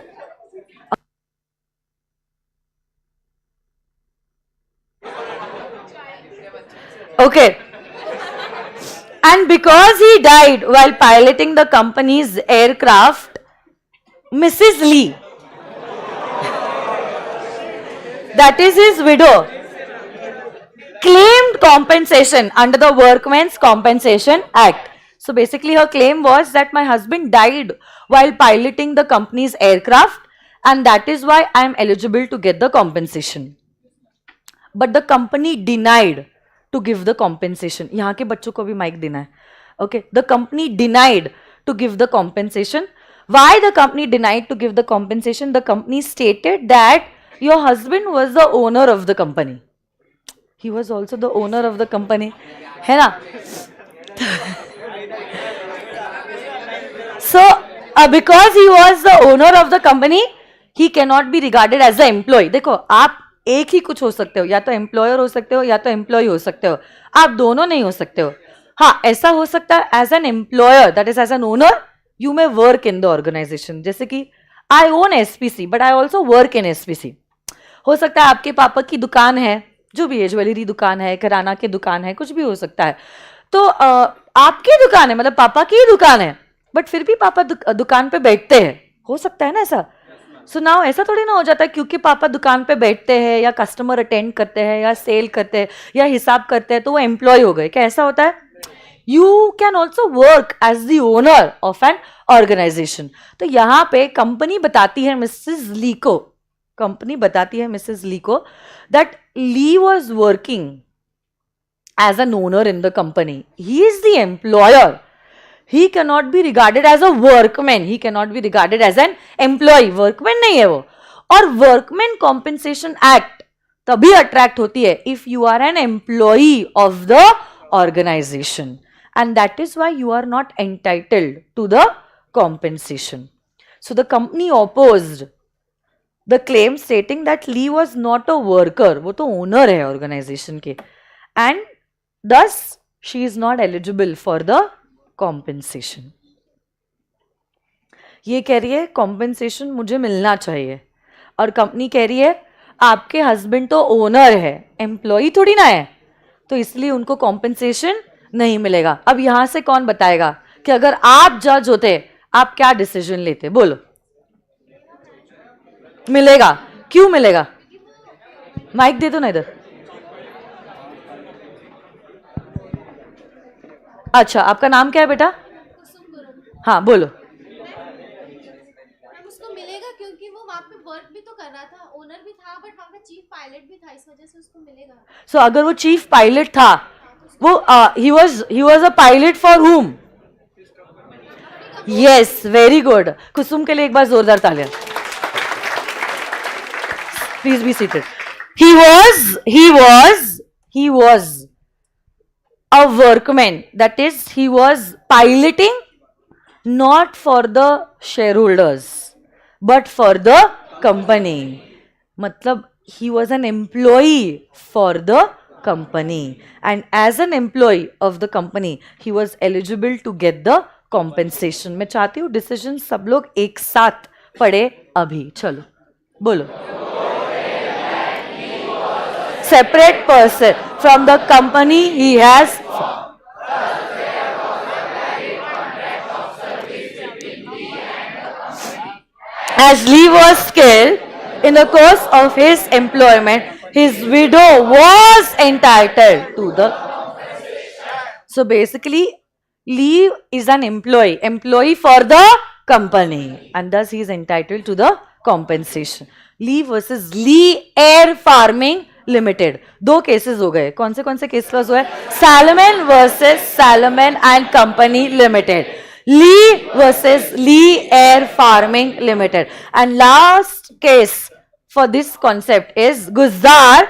Okay. And because he died while piloting the company's aircraft, Mrs. Lee, that is his widow, claimed compensation under the Workmen's Compensation Act. So basically her claim was that my husband died while piloting the company's aircraft and that is why I am eligible to get the compensation. But the company denied to give the compensation. यहाँ के बच्चों को भी mic देना है. Okay, the company denied to give the compensation. Why the company denied to give the compensation? The company stated that your husband was the owner of the company. He was also the owner of the company, है ना? So because he was the owner of the company, he cannot be regarded as an employee. देखो, आप एक ही कुछ हो सकते हो, या तो एम्प्लॉयर हो सकते हो या तो एम्प्लॉय हो सकते हो, आप दोनों नहीं हो सकते हो. हाँ, ऐसा हो सकता है as an employer, that is as an owner you may work in the organisation. जैसे कि I own SPC but I also work in SPC. हो सकता है आपके पापा की दुकान है, जो भी है, ज्वेलरी दुकान है, किराना की दुकान है, कुछ भी हो सकता है. तो आपकी दुकान है, मतलब पापा की दुकान है, बट फिर भी पापा दुकान पे बैठते हैं. हो सकता है ना ऐसा. सो नाउ ऐसा थोड़ी ना हो जाता है क्योंकि पापा दुकान पे बैठते हैं या कस्टमर अटेंड करते हैं या सेल करते हैं या हिसाब करते हैं तो वो एम्प्लॉय हो गए. क्या ऐसा होता है? You can also work as the owner of an organisation. तो यहाँ पे कंपनी बताती है मिसेस ली को, कंपनी बताती है मिसेस ली को that Lee was working as an owner in the company. He is the employer. He cannot be regarded as a workman. He cannot be regarded as an employee. Workman नहीं है वो. और Workman Compensation Act तभी attract होती है if you are an employee of the organization, and that is why you are not entitled to the compensation. So the company opposed the claim stating that Lee was not a worker. वो तो owner है organization के, and thus she is not eligible for the compensation. ये कह रही है compensation मुझे मिलना चाहिए, और कंपनी कह रही है आपके हस्बैंड तो ओनर है, एम्प्लॉई थोड़ी ना है, तो इसलिए उनको कॉम्पेंसेशन नहीं मिलेगा. अब यहां से कौन बताएगा कि अगर आप जज होते आप क्या डिसीजन लेते? बोलो. मिलेगा. क्यों मिलेगा? माइक दे दो ना इधर. अच्छा, आपका नाम क्या है बेटा? हाँ बोलो. उसको मिलेगा क्योंकि वो वहाँ पे वर्क भी तो कर रहा था, ओनर भी था, बट वहाँ पे चीफ पायलट भी था, इस वजह से उसको मिलेगा. सो अगर वो चीफ पायलट था, वो ही was a pilot for whom? Yes, very good. Kusum के लिए एक बार जोरदार तालियां. Please be seated. he was a workman, that is he was piloting not for the shareholders but for the company. मतलब he was an employee for the company, and as an employee of the company he was eligible to get the compensation. मैं चाहती हूँ decision सब लोग एक साथ पढ़े अभी. चलो बोलो. Separate person from the company he has. As Lee was killed in the course of his employment, his widow was entitled to the. So basically, Lee is an employee for the company, and thus he is entitled to the compensation. Lee versus Lee Air Farming Limited. दो cases हो गए. कौन से cases हुए? Salmon versus Salmon and Company Limited. Lee versus Lee Air Farming Limited. And last case for this concept is Guzar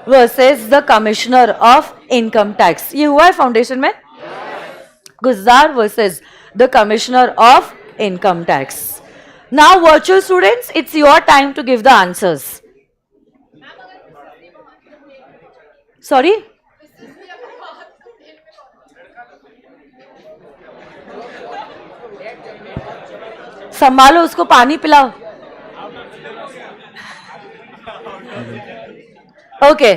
versus the Commissioner of Income Tax. ये हुआ है foundation में? Guzar versus the Commissioner of Income Tax. Now virtual students, it's your time to give the answers. Sorry? संभालो उसको, पानी पिलाओ. Okay.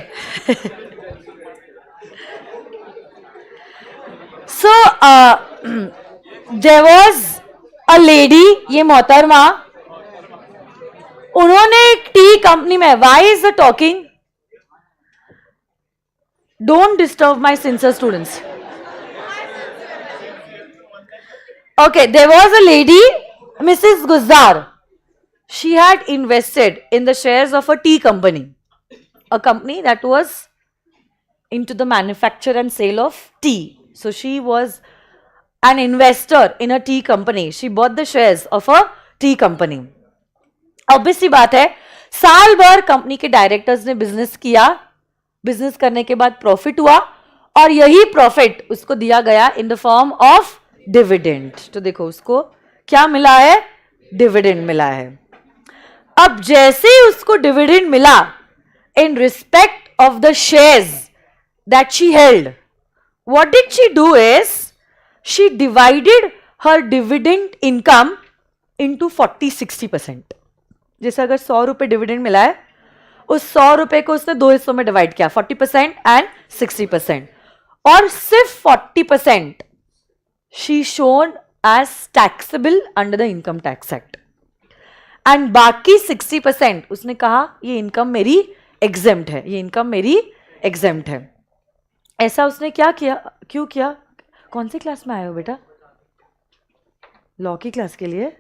So there was a lady, ये मोहतरमा, उन्होंने एक टी कंपनी में. Why is the talking? Don't disturb my sincere students. Okay, there was a lady, Mrs. Guzar. She had invested in the shares of a tea company, a company that was into the manufacture and sale of tea. So she was an investor in a tea company. She bought the shares of a tea company. Obvious सी बात है, साल भर company के directors ने business किया, business करने के बाद प्रॉफिट हुआ और यही प्रॉफिट उसको दिया गया in the form of dividend. तो देखो उसको क्या मिला है, डिविडेंड मिला है. अब जैसे ही उसको डिविडेंड मिला in respect of the shares that she held, what did she do is she divided her dividend income into 40-60%. जैसे अगर 100 रुपए डिविडेंड मिला है, उस 100 रुपए को उसने दो हिस्सों में डिवाइड किया, 40% एंड 60%. और सिर्फ 40% she shown as taxable under the income tax act. And बाकी 60% उसने कहा ये इनकम मेरी एग्जेम्प्ट है, ये इनकम मेरी एग्जेम्प्ट है. ऐसा उसने क्या किया, क्यों किया? कौन सी क्लास में आए हो बेटा? लॉ की क्लास के लिए?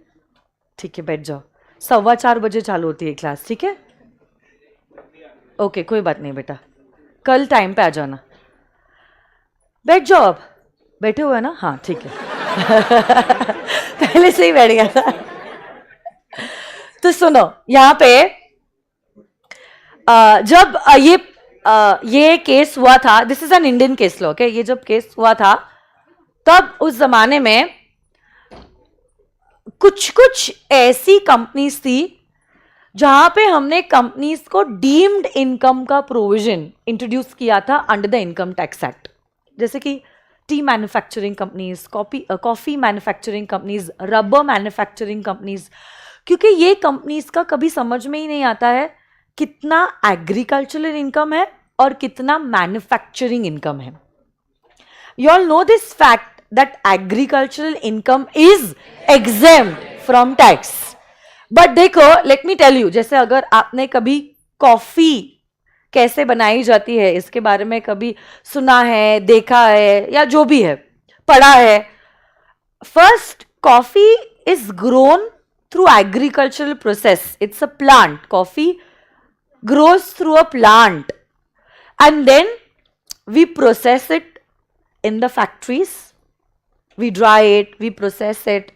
ठीक है, बैठ जाओ. 4:15 बजे चालू होती है क्लास, ठीक है? ओके, कोई बात नहीं बेटा, कल टाइम पे आ जाना. बैठ जाओ. अब बैठे हुए ना? हाँ ठीक है. पहले से ही बैठ गया था. तो सुनो, यहाँ पे जब ये केस हुआ था, this is an Indian case law, okay? ये जब केस हुआ था तब उस जमाने में कुछ ऐसी कंपनीज थी जहां पे हमने कंपनीज को डीम्ड इनकम का प्रोविजन इंट्रोड्यूस किया था under the income tax act. जैसे कि T manufacturing companies, coffee manufacturing companies, rubber manufacturing companies. क्योंकि ये कंपनीज का कभी समझ में ही नहीं आता है कितना एग्रीकल्चरल इनकम है और कितना मैन्युफैक्चरिंग इनकम है. You all know this fact that agricultural income is exempt from tax. But देखो, let me tell you, जैसे अगर आपने कभी कॉफी कैसे बनाई जाती है इसके बारे में कभी सुना है, देखा है या जो भी है, पढ़ा है. First, coffee is grown through agricultural process. It's a plant. Coffee grows through a plant and then we process it in the factories, we dry it, we process it.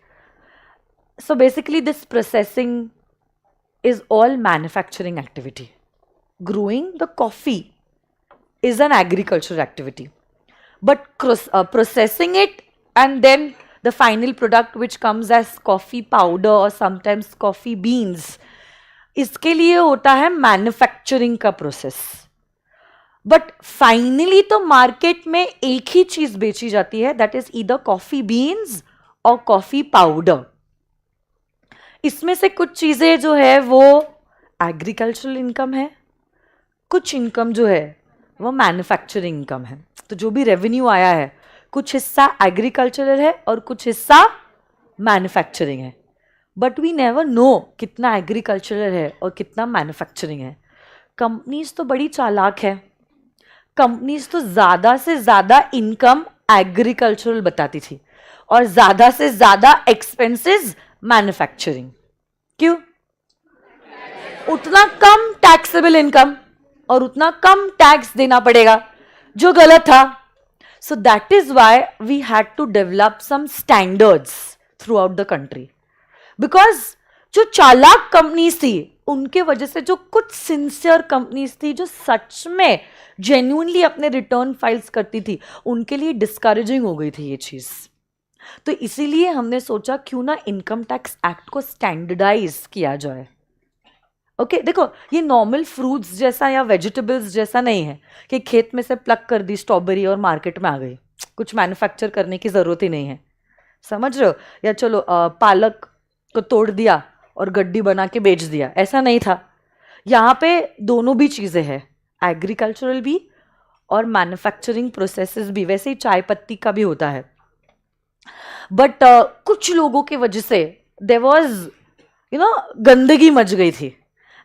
So basically this processing is all manufacturing activity. Growing the coffee is an agricultural activity, but processing it and then the final product which comes as coffee powder or sometimes coffee beans, इसके लिए होता है manufacturing का process. But finally तो market में एक ही चीज बेची जाती है, that is either coffee beans और कॉफी पाउडर. इसमें से कुछ चीजें जो है वो एग्रीकल्चरल इनकम है, कुछ इनकम जो है वो मैन्युफैक्चरिंग इनकम है. तो जो भी रेवेन्यू आया है, कुछ हिस्सा एग्रीकल्चरल है और कुछ हिस्सा मैन्युफैक्चरिंग है. बट वी नेवर नो कितना एग्रीकल्चरल है और कितना मैन्युफैक्चरिंग है. कंपनीज तो बड़ी चालाक है. कंपनीज तो ज़्यादा से ज़्यादा इनकम एग्रीकल्चरल बताती थी और ज़्यादा से ज़्यादा एक्सपेंसेस मैन्युफैक्चरिंग. क्यों? उतना कम टैक्सेबल इनकम और उतना कम टैक्स देना पड़ेगा, जो गलत था. So that is why we had to develop some standards throughout the country. Because जो चालाक कंपनीज थी उनके वजह से जो कुछ सिंसियर कंपनीज थी जो सच में जेन्युइनली अपने रिटर्न फाइल्स करती थी, उनके लिए डिस्करेजिंग हो गई थी ये चीज. तो इसीलिए हमने सोचा क्यों ना इनकम टैक्स एक्ट को स्टैंडर्डाइज किया जाए. ओके देखो, ये नॉर्मल फ्रूट्स जैसा या वेजिटेबल्स जैसा नहीं है कि खेत में से प्लक कर दी स्ट्रॉबेरी और मार्केट में आ गई, कुछ मैन्युफैक्चर करने की जरूरत ही नहीं है. समझ रहे हो? या चलो पालक को तोड़ दिया और गड्डी बना के बेच दिया, ऐसा नहीं था. यहाँ पे दोनों भी चीज़ें हैं, एग्रीकल्चरल भी और मैन्युफैक्चरिंग प्रोसेसेस भी. वैसे ही चाय पत्ती का भी होता है. बट कुछ लोगों की वजह से देयर वाज गंदगी मच गई थी.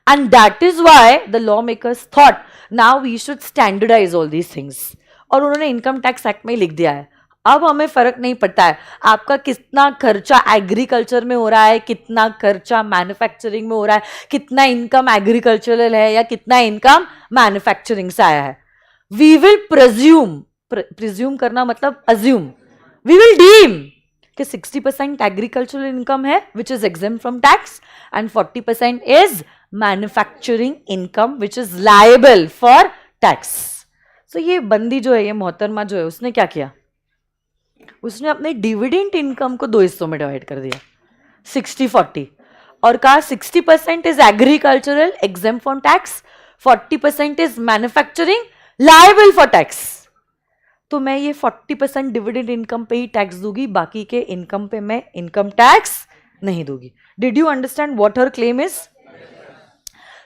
And that is why the lawmakers thought now we should standardise all these things. और उन्होंने इनकम टैक्स एक्ट में ही लिख दिया है. अब हमें फर्क नहीं पड़ता है आपका कितना खर्चा एग्रीकल्चर में हो रहा है, कितना खर्चा मैन्युफैक्चरिंग में हो रहा है, कितना इनकम एग्रीकल्चरल है या कितना इनकम मैन्युफैक्चरिंग से आया है. वी विल प्रिज्यूम करना मतलब अज्यूम, वी विल डीम कि 60% एग्रीकल्चरल इनकम है which is exempt from tax and 40% is manufacturing income which is liable for tax. So ये बंदी जो है, ये मोहतरमा जो है, उसने क्या किया? उसने अपने डिविडेंड इनकम को 2 हिस्सों में डिवाइड कर दिया, 60-40, और कहा 60% is agricultural exempt from tax, 40% is manufacturing liable for tax. तो मैं ये 40% डिविडेंड इनकम पे ही टैक्स दूंगी, बाकी के इनकम पे मैं इनकम टैक्स नहीं दूंगी. Did you understand what her claim is?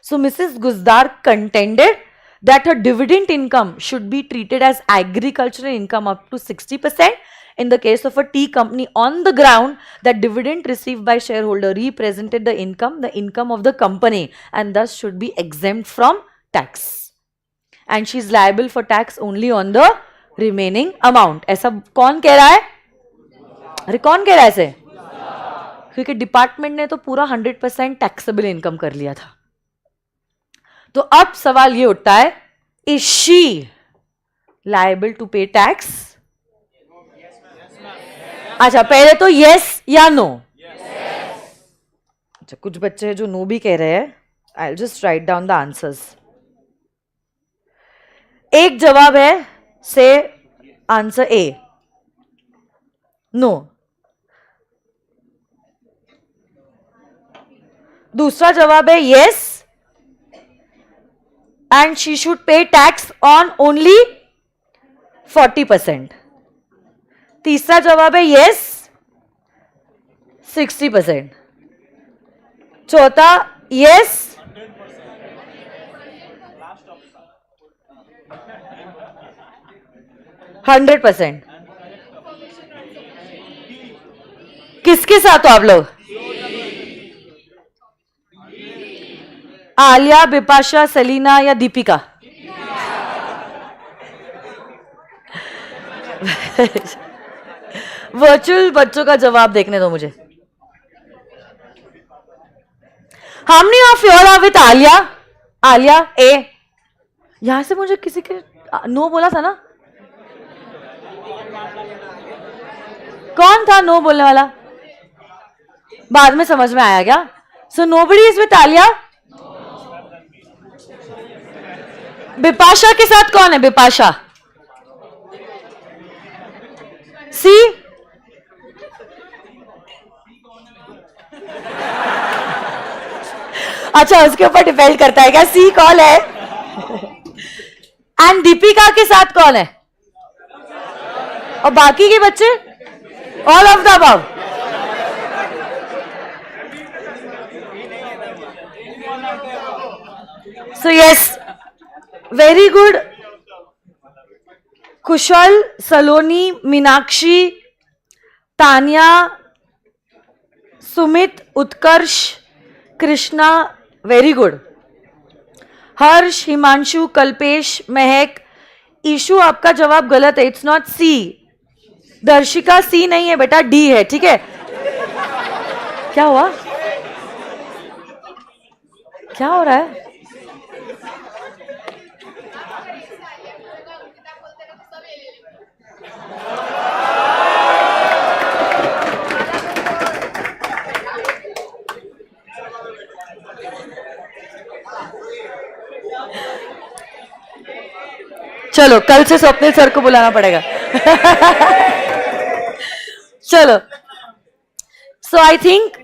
So Mrs Gujdar contended that her dividend income should be treated as agricultural income up to 60% in the case of a tea company on the ground that dividend received by shareholder represented the income of the company and thus should be exempt from tax, and she is liable for tax only on the remaining amount. ऐसा कौन कह रहा है? अरे कौन कह रहा है ऐसे? क्योंकि डिपार्टमेंट ने तो पूरा 100% टैक्सेबल इनकम कर लिया था. तो अब सवाल ये उठता है, इज शी लायबल टू पे टैक्स? अच्छा, पहले तो यस या नो. अच्छा, कुछ बच्चे हैं जो नो भी कह रहे हैं. I will just right down the answers. एक जवाब है, से आंसर ए, नो. दूसरा जवाब है yes, and she should pay tax on only 40%. तीसरा जवाब है yes, 60%. चौथा yes, 100%. किसके साथ हो आप लोग? आलिया, बिपाशा, सेलिना या दीपिका? वर्चुअल बच्चों का जवाब देखने दो मुझे. How many of you all are with Alia? Alia A. यहां से मुझे किसी के नो बोला था ना? कौन था नो बोलने वाला? बाद में समझ में आया क्या? So nobody is with Alia. Bipasha के साथ कौन है? बिपाशा सी. अच्छा, उसके ऊपर डिपेंड करता है क्या सी कौन है? एंड दीपिका के साथ कौन है? और बाकी के बच्चे? All of the above. So yes, very good. Kushal, Saloni, Meenakshi, Tania, Sumit, Utkarsh, Krishna, very good. Harsh, Himanshu, Kalpesh, Mahak, Ishu, आपका जवाब गलत है. इट्स नॉट सी. दर्शिका सी नहीं है बेटा, डी है. ठीक है, क्या हुआ? क्या हो रहा है? चलो, कल से स्वप्निल सर को बुलाना पड़ेगा. चलो, सो I think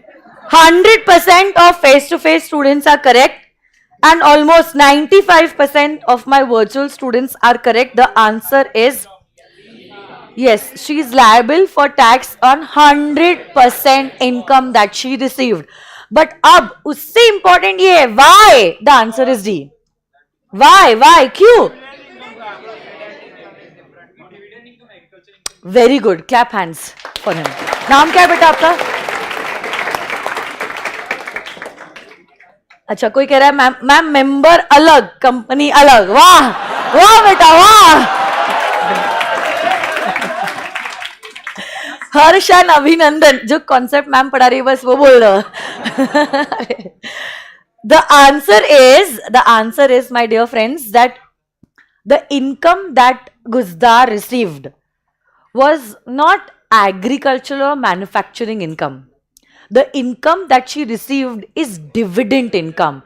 100% of face-to-face students are correct, and almost 95% of my virtual students are correct. The answer is yes, she is liable for tax on 100% income that she received. But अब उससे important ये है, why? The answer is D. Why? क्यों? Very good, clap hands for him. नाम क्या है बेटा आपका? अच्छा, कोई कह रहा है मैम मेंबर अलग, कंपनी अलग. वाह वाह बेटा, वाह. हर्ष एंड अभिनंदन, जो कॉन्सेप्ट मैम पढ़ा रही है बस वो बोल रहा. The answer is, my dear friends, that the income that Guzdar received was not agricultural or manufacturing income. The income that she received is dividend income.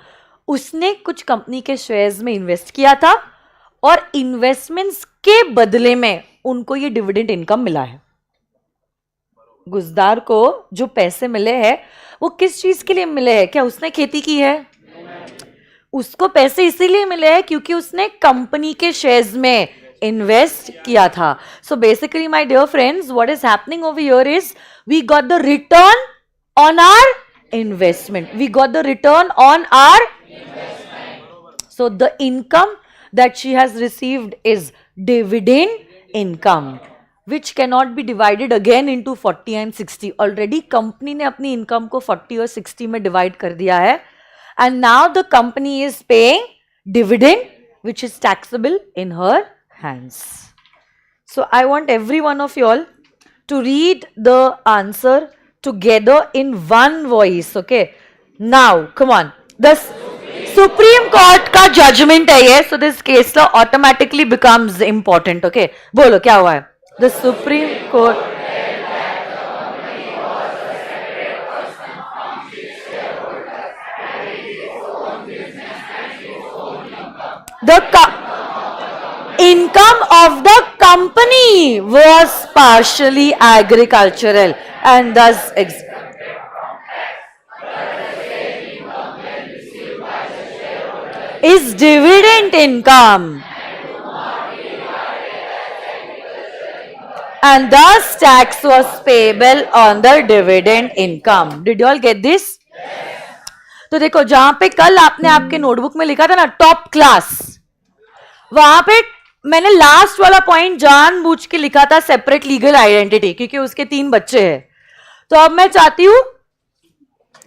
उसने कुछ कंपनी के शेयर्स में इन्वेस्ट किया था और इन्वेस्टमेंट्स के बदले में उनको ये डिविडेंड इनकम मिला है. गुजदार को जो पैसे मिले हैं वो किस चीज के लिए मिले हैं? क्या उसने खेती की है? उसको पैसे इसीलिए मिले हैं क्योंकि उसने कंपनी के शेयर्स में इन्वेस्ट किया था. So basically my dear friends, what is happening over here is we got the return on our investment. We got the return on our so the income that she has received is dividend income which cannot be divided again into 40 and 60. already company ने अपनी income को 40 और 60 में divide कर दिया है and now the company is paying dividend which is taxable in her hands. So I want every one of you all to read the answer together in one voice. Okay, now come on. The supreme court का judgement है ये, so this case law automatically becomes important. Okay, बोलो क्या हुआ है? The supreme court the income of the company was partially agricultural and thus is dividend income and thus tax was payable on the dividend income. Did you all get this? तो देखो, जहां पे कल आपने आपके नोटबुक में लिखा था ना टॉप क्लास, वहां पे मैंने लास्ट वाला पॉइंट जानबूझ के लिखा था सेपरेट लीगल आइडेंटिटी, क्योंकि उसके 3 बच्चे हैं. तो अब मैं चाहती हूं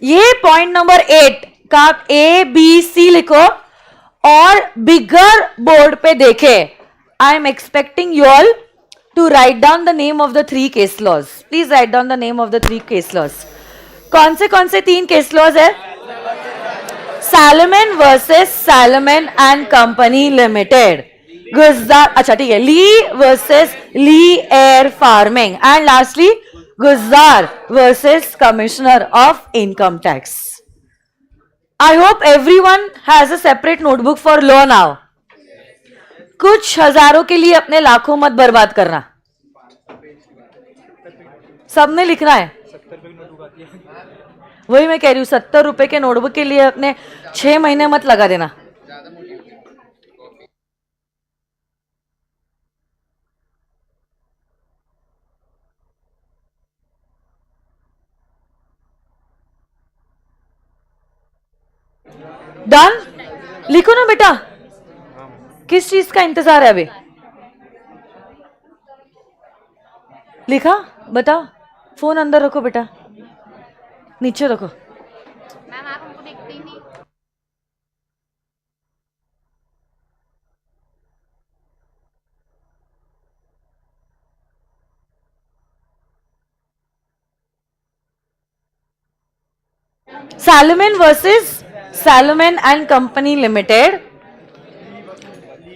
ये पॉइंट नंबर 8 का ABC लिखो और बिगर बोर्ड पे देखे. I am expecting you all to write down the name of the 3 case laws. Please write down the name of the 3 case laws. कौन से 3 केस लॉज है? Salomon versus Salomon and company limited. Gujdar, अच्छा ठीक है, Lee versus Lee air farming and lastly Gujdar versus commissioner of income tax. I hope everyone has a separate notebook for law now. कुछ हजारों के लिए अपने लाखों मत बर्बाद करना. सबने लिखना है. वही मैं कह रही हूं, 70 रुपए के नोटबुक के लिए अपने 6 महीने मत लगा देना. डन? लिखो ना बेटा, किस चीज का इंतजार है अभी? लिखा? बताओ. फोन अंदर रखो बेटा, नीचे रखो. मैम आप हमको देखते ही नहीं. Salomon versus Salomon and Company Limited.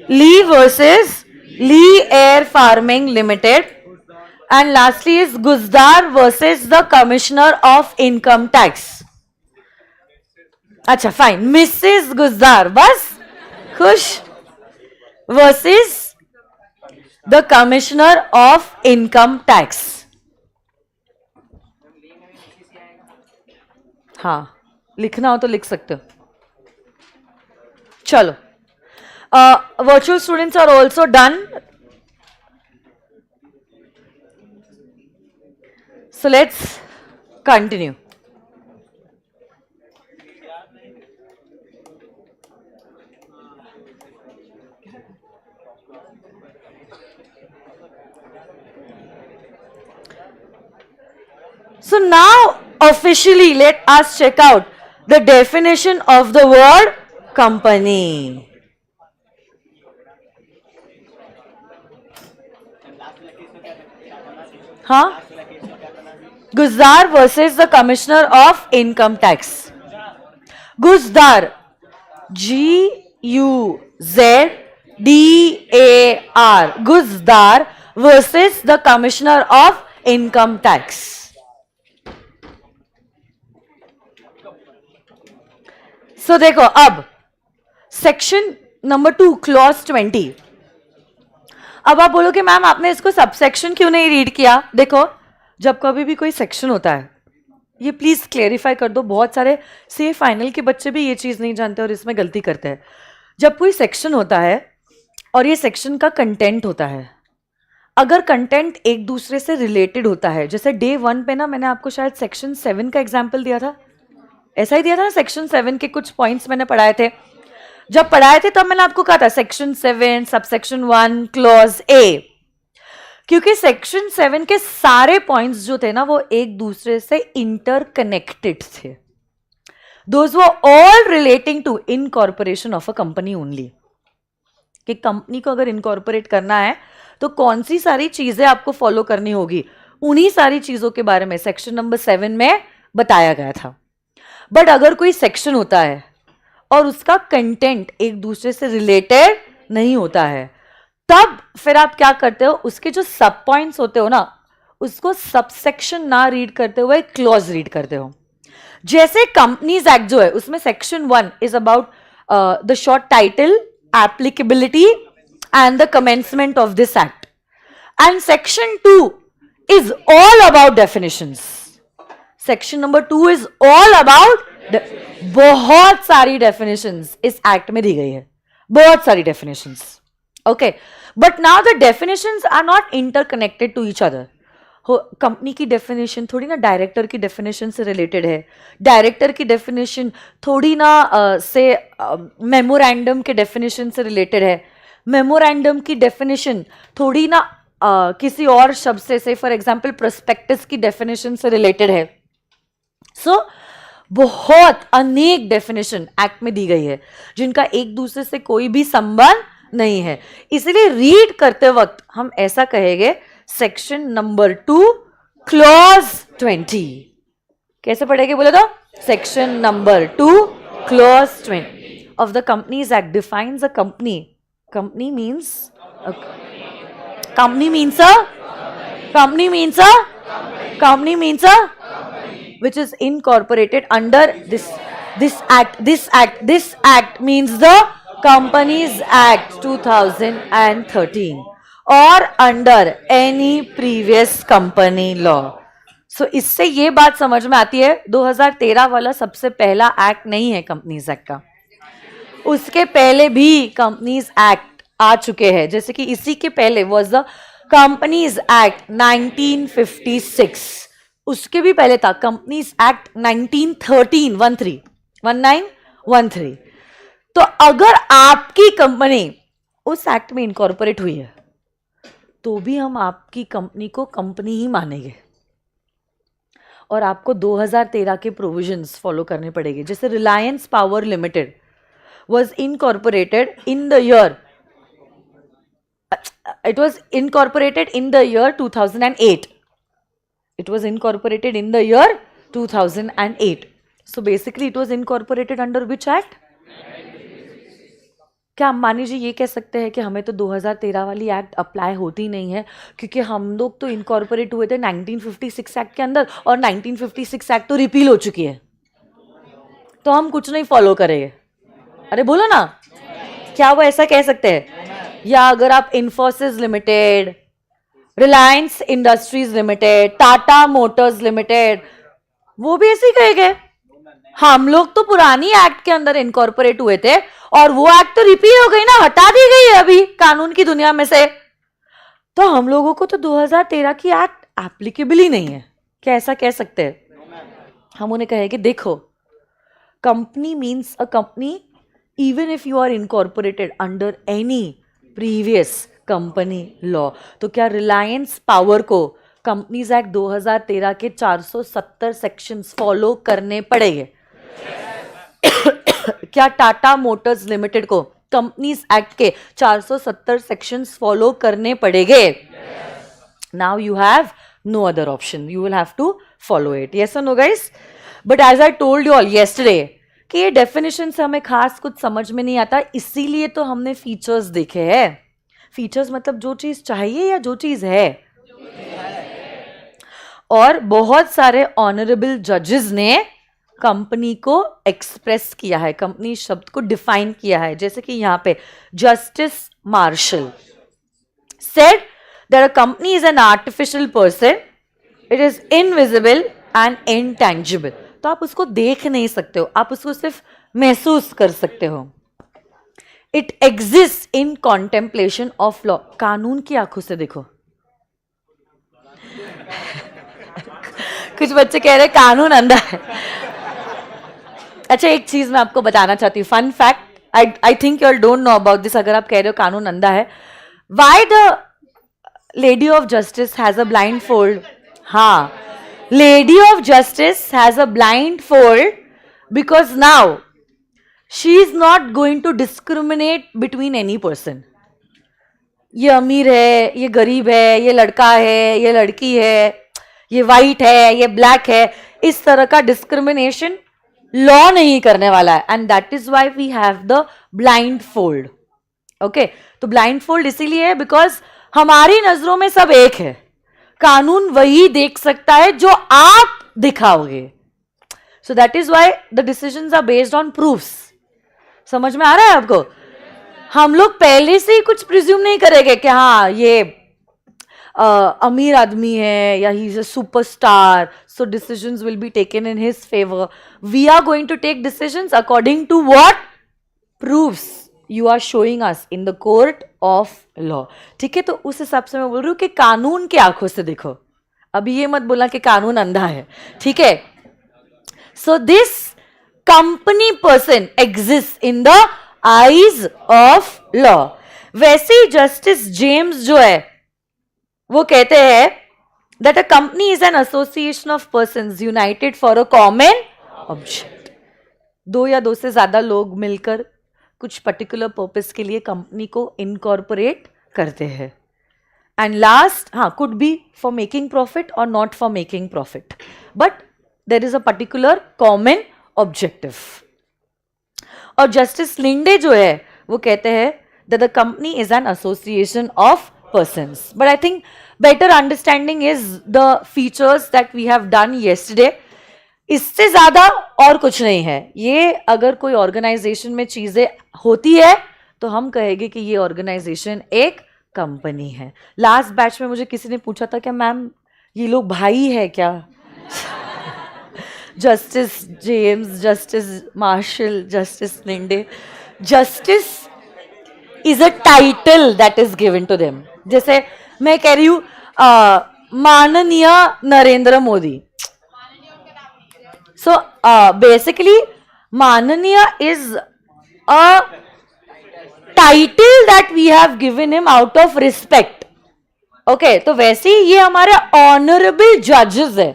Lee versus Lee Air Farming Limited. And lastly is Guzdar versus the Commissioner of Income Tax. अच्छा फाइन. मिसेस गुजदार, बस खुश, versus the Commissioner of Income Tax. हाँ, लिखना हो तो लिख सकते हो. चलो, virtual students are also done. So let's continue. So now officially let us check out the definition of the word company. Huh? Guzdar versus the Commissioner of Income Tax. Guzdar, Guzdar, Guzdar versus the Commissioner of income tax. So देखो अब section number 2 clause 20। अब आप बोलोगे ma'am आपने इसको subsection क्यों नहीं read किया? देखो जब कभी भी कोई सेक्शन होता है, ये प्लीज क्लेरिफाई कर दो, बहुत सारे सी फाइनल के बच्चे भी ये चीज नहीं जानते और इसमें गलती करते हैं। जब कोई सेक्शन होता है और ये सेक्शन का कंटेंट होता है, अगर कंटेंट एक दूसरे से रिलेटेड होता है, जैसे डे 1 पे ना मैंने आपको शायद सेक्शन 7 का एग्जाम्पल दिया था, ऐसा ही दिया था ना, सेक्शन 7 के कुछ पॉइंट्स मैंने पढ़ाए थे। जब पढ़ाए थे तब मैंने आपको कहा था सेक्शन 7 सबसेक्शन 1 क्लॉज ए, क्योंकि सेक्शन 7 के सारे पॉइंट्स जो थे ना वो एक दूसरे से इंटरकनेक्टेड थे। Those were all relating to incorporation of a company only, कि कंपनी को अगर इनकॉर्पोरेट करना है तो कौन सी सारी चीजें आपको फॉलो करनी होगी, उन्हीं सारी चीजों के बारे में सेक्शन नंबर 7 में बताया गया था। बट अगर कोई सेक्शन होता है और उसका कंटेंट एक दूसरे से रिलेटेड नहीं होता है, तब फिर आप क्या करते हो, उसके जो सब पॉइंट्स होते हो ना, उसको सबसेक्शन ना रीड करते हुए क्लॉज रीड करते हो। जैसे कंपनीज एक्ट जो है उसमें section 1 is about the short title, applicability and the commencement of this act, and section 2 is all about definitions. Section number 2 is all about, बहुत सारी डेफिनेशंस इस एक्ट में दी गई है, बहुत सारी definitions. Okay, but now the definitions are not interconnected to each other. Company की definition थोड़ी ना डायरेक्टर की डेफिनेशन से रिलेटेड है, डायरेक्टर की डेफिनेशन थोड़ी ना से मेमोरेंडम के डेफिनेशन से रिलेटेड है, मेमोरेंडम की डेफिनेशन थोड़ी ना किसी और शब्द से फॉर एग्जाम्पल प्रोस्पेक्टस की डेफिनेशन से रिलेटेड है। सो बहुत अनेक डेफिनेशन एक्ट में दी गई है जिनका एक दूसरे से कोई भी संबंध नहीं है। इसलिए रीड करते वक्त हम ऐसा कहेंगे सेक्शन नंबर 2 क्लॉज 20। कैसे पढ़ेंगे बोले तो, section number 2 clause 20 of the Companies Act defines a company. Company means a company means a company means a company means a which is incorporated under this act. This act means the Companies Act 2013 or under any previous company law. So इससे ये बात समझ में आती है 2013 वाला सबसे पहला एक्ट नहीं है कंपनीज एक्ट का, उसके पहले भी कंपनीज एक्ट आ चुके हैं। जैसे कि इसी के पहले वाज द कंपनीज एक्ट 1956, उसके भी पहले था कंपनीज एक्ट 1913। तो अगर आपकी कंपनी उस एक्ट में इनकॉर्पोरेट हुई है तो भी हम आपकी कंपनी को कंपनी ही मानेंगे और आपको 2013 के प्रोविजंस फॉलो करने पड़ेंगे। जैसे Reliance power limited was incorporated in the year, it was incorporated in the year 2008. It was incorporated in the year 2008. So basically it was incorporated under which act? क्या अंबानी जी ये कह सकते हैं कि हमें तो 2013 वाली एक्ट अप्लाई होती नहीं है क्योंकि हम लोग तो इनकॉर्पोरेट हुए थे 1956 एक्ट के अंदर और 1956 एक्ट तो रिपील हो चुकी है, तो हम कुछ नहीं फॉलो करेंगे? अरे बोलो ना, क्या वो ऐसा कह सकते हैं? या अगर आप Infosys limited, Reliance industries limited, Tata Motors limited, वो भी ऐसे ही कहेंगे हम लोग तो पुरानी एक्ट के अंदर इनकॉर्पोरेट हुए थे और वो एक्ट तो रिपील हो गई ना, हटा दी गई है अभी कानून की दुनिया में से, तो हम लोगों को तो 2013 की एक्ट एप्लीकेबल ही नहीं है। क्या ऐसा कह सकते हैं? हम उन्हें कहेंगे देखो, company means a company even if you are incorporated under any previous company law। तो क्या रिलायंस पावर को कंपनीज एक्ट 2013 के 470 सेक्शंस फॉलो करने पड़ेंगे? क्या टाटा मोटर्स लिमिटेड को कंपनीज एक्ट के 470 सेक्शंस फॉलो करने पड़ेंगे? Now you have no other option, you will have to follow it. Yes और no guys? But as I told you all yesterday कि ये डेफिनेशन से हमें खास कुछ समझ में नहीं आता, इसीलिए तो हमने फीचर्स देखे हैं। फीचर्स मतलब जो चीज चाहिए या जो चीज है। और बहुत सारे ऑनरेबल जजेस ने कंपनी को एक्सप्रेस किया है, कंपनी शब्द को डिफाइन किया है. जैसे कि यहाँ पे Justice Marshall said that a company is an artificial person, it is invisible and intangible. तो आप उसको देख नहीं सकते हो, आप उसको सिर्फ महसूस कर सकते हो. It exists in contemplation of law. कानून की आंखों से देखो. कुछ बच्चे कह रहे कानून अंधा है. अच्छा, एक चीज मैं आपको बताना चाहती हूँ, fun fact. I think you all don't know about this. अगर आप कह रहे हो कानून अंधा है, why the lady of justice has a blindfold. हाँ, lady of justice has a blindfold because now she is not going to discriminate between any person. ये अमीर है, ये गरीब है, ये लड़का है, ये लड़की है, ये वाइट है, ये ब्लैक है, इस तरह का डिस्क्रिमिनेशन लॉ नहीं करने वाला है. And that is why we have the blindfold. Okay, तो ब्लाइंड फोल्ड इसीलिए है बिकॉज हमारी नजरों में सब एक है. कानून वही देख सकता है जो आप दिखाओगे. So that is why the decisions are based on proofs. समझ में आ रहा है आपको? हम लोग पहले से ही कुछ प्रिज्यूम नहीं करेंगे कि हाँ ये अमीर आदमी है या he is a superstar, so decisions will be taken in his favour. We are going to take decisions according to what proofs you are showing us in the court of law. ठीक है, तो उस हिसाब से मैं बोल रही हूँ कि कानून की आंखों से देखो. अभी ये मत बोला कि कानून अंधा है. ठीक है, so this company person exist in the eyes of law. वैसे ही जस्टिस जेम्स जो है वो कहते हैं that a company is an association of persons United for a common object. दो या दो से ज्यादा लोग मिलकर कुछ पर्टिकुलर पर्पस के लिए कंपनी को इनकॉर्पोरेट करते हैं. एंड लास्ट, हाँ, could be for making profit और not for making profit, but there is a particular common objective. और जस्टिस लिंडे जो है वो कहते हैं that the company is an association of persons. But I think better understanding is the features that we have done yesterday. इससे ज्यादा और कुछ नहीं है. ये अगर कोई ऑर्गेनाइजेशन में चीजें होती है तो हम कहेंगे कि ये ऑर्गेनाइजेशन एक कंपनी है. लास्ट बैच में मुझे किसी ने पूछा था कि मैम ये लोग भाई है क्या? Justice James, Justice Marshall, Justice Linde. Justice is a title that is given to them. जैसे मैं कह रही हूँ माननीय नरेंद्र मोदी. So basically माननीय is a title that we have given him out of respect. Okay, तो वैसे ही ये हमारे ऑनरेबल जजेस है.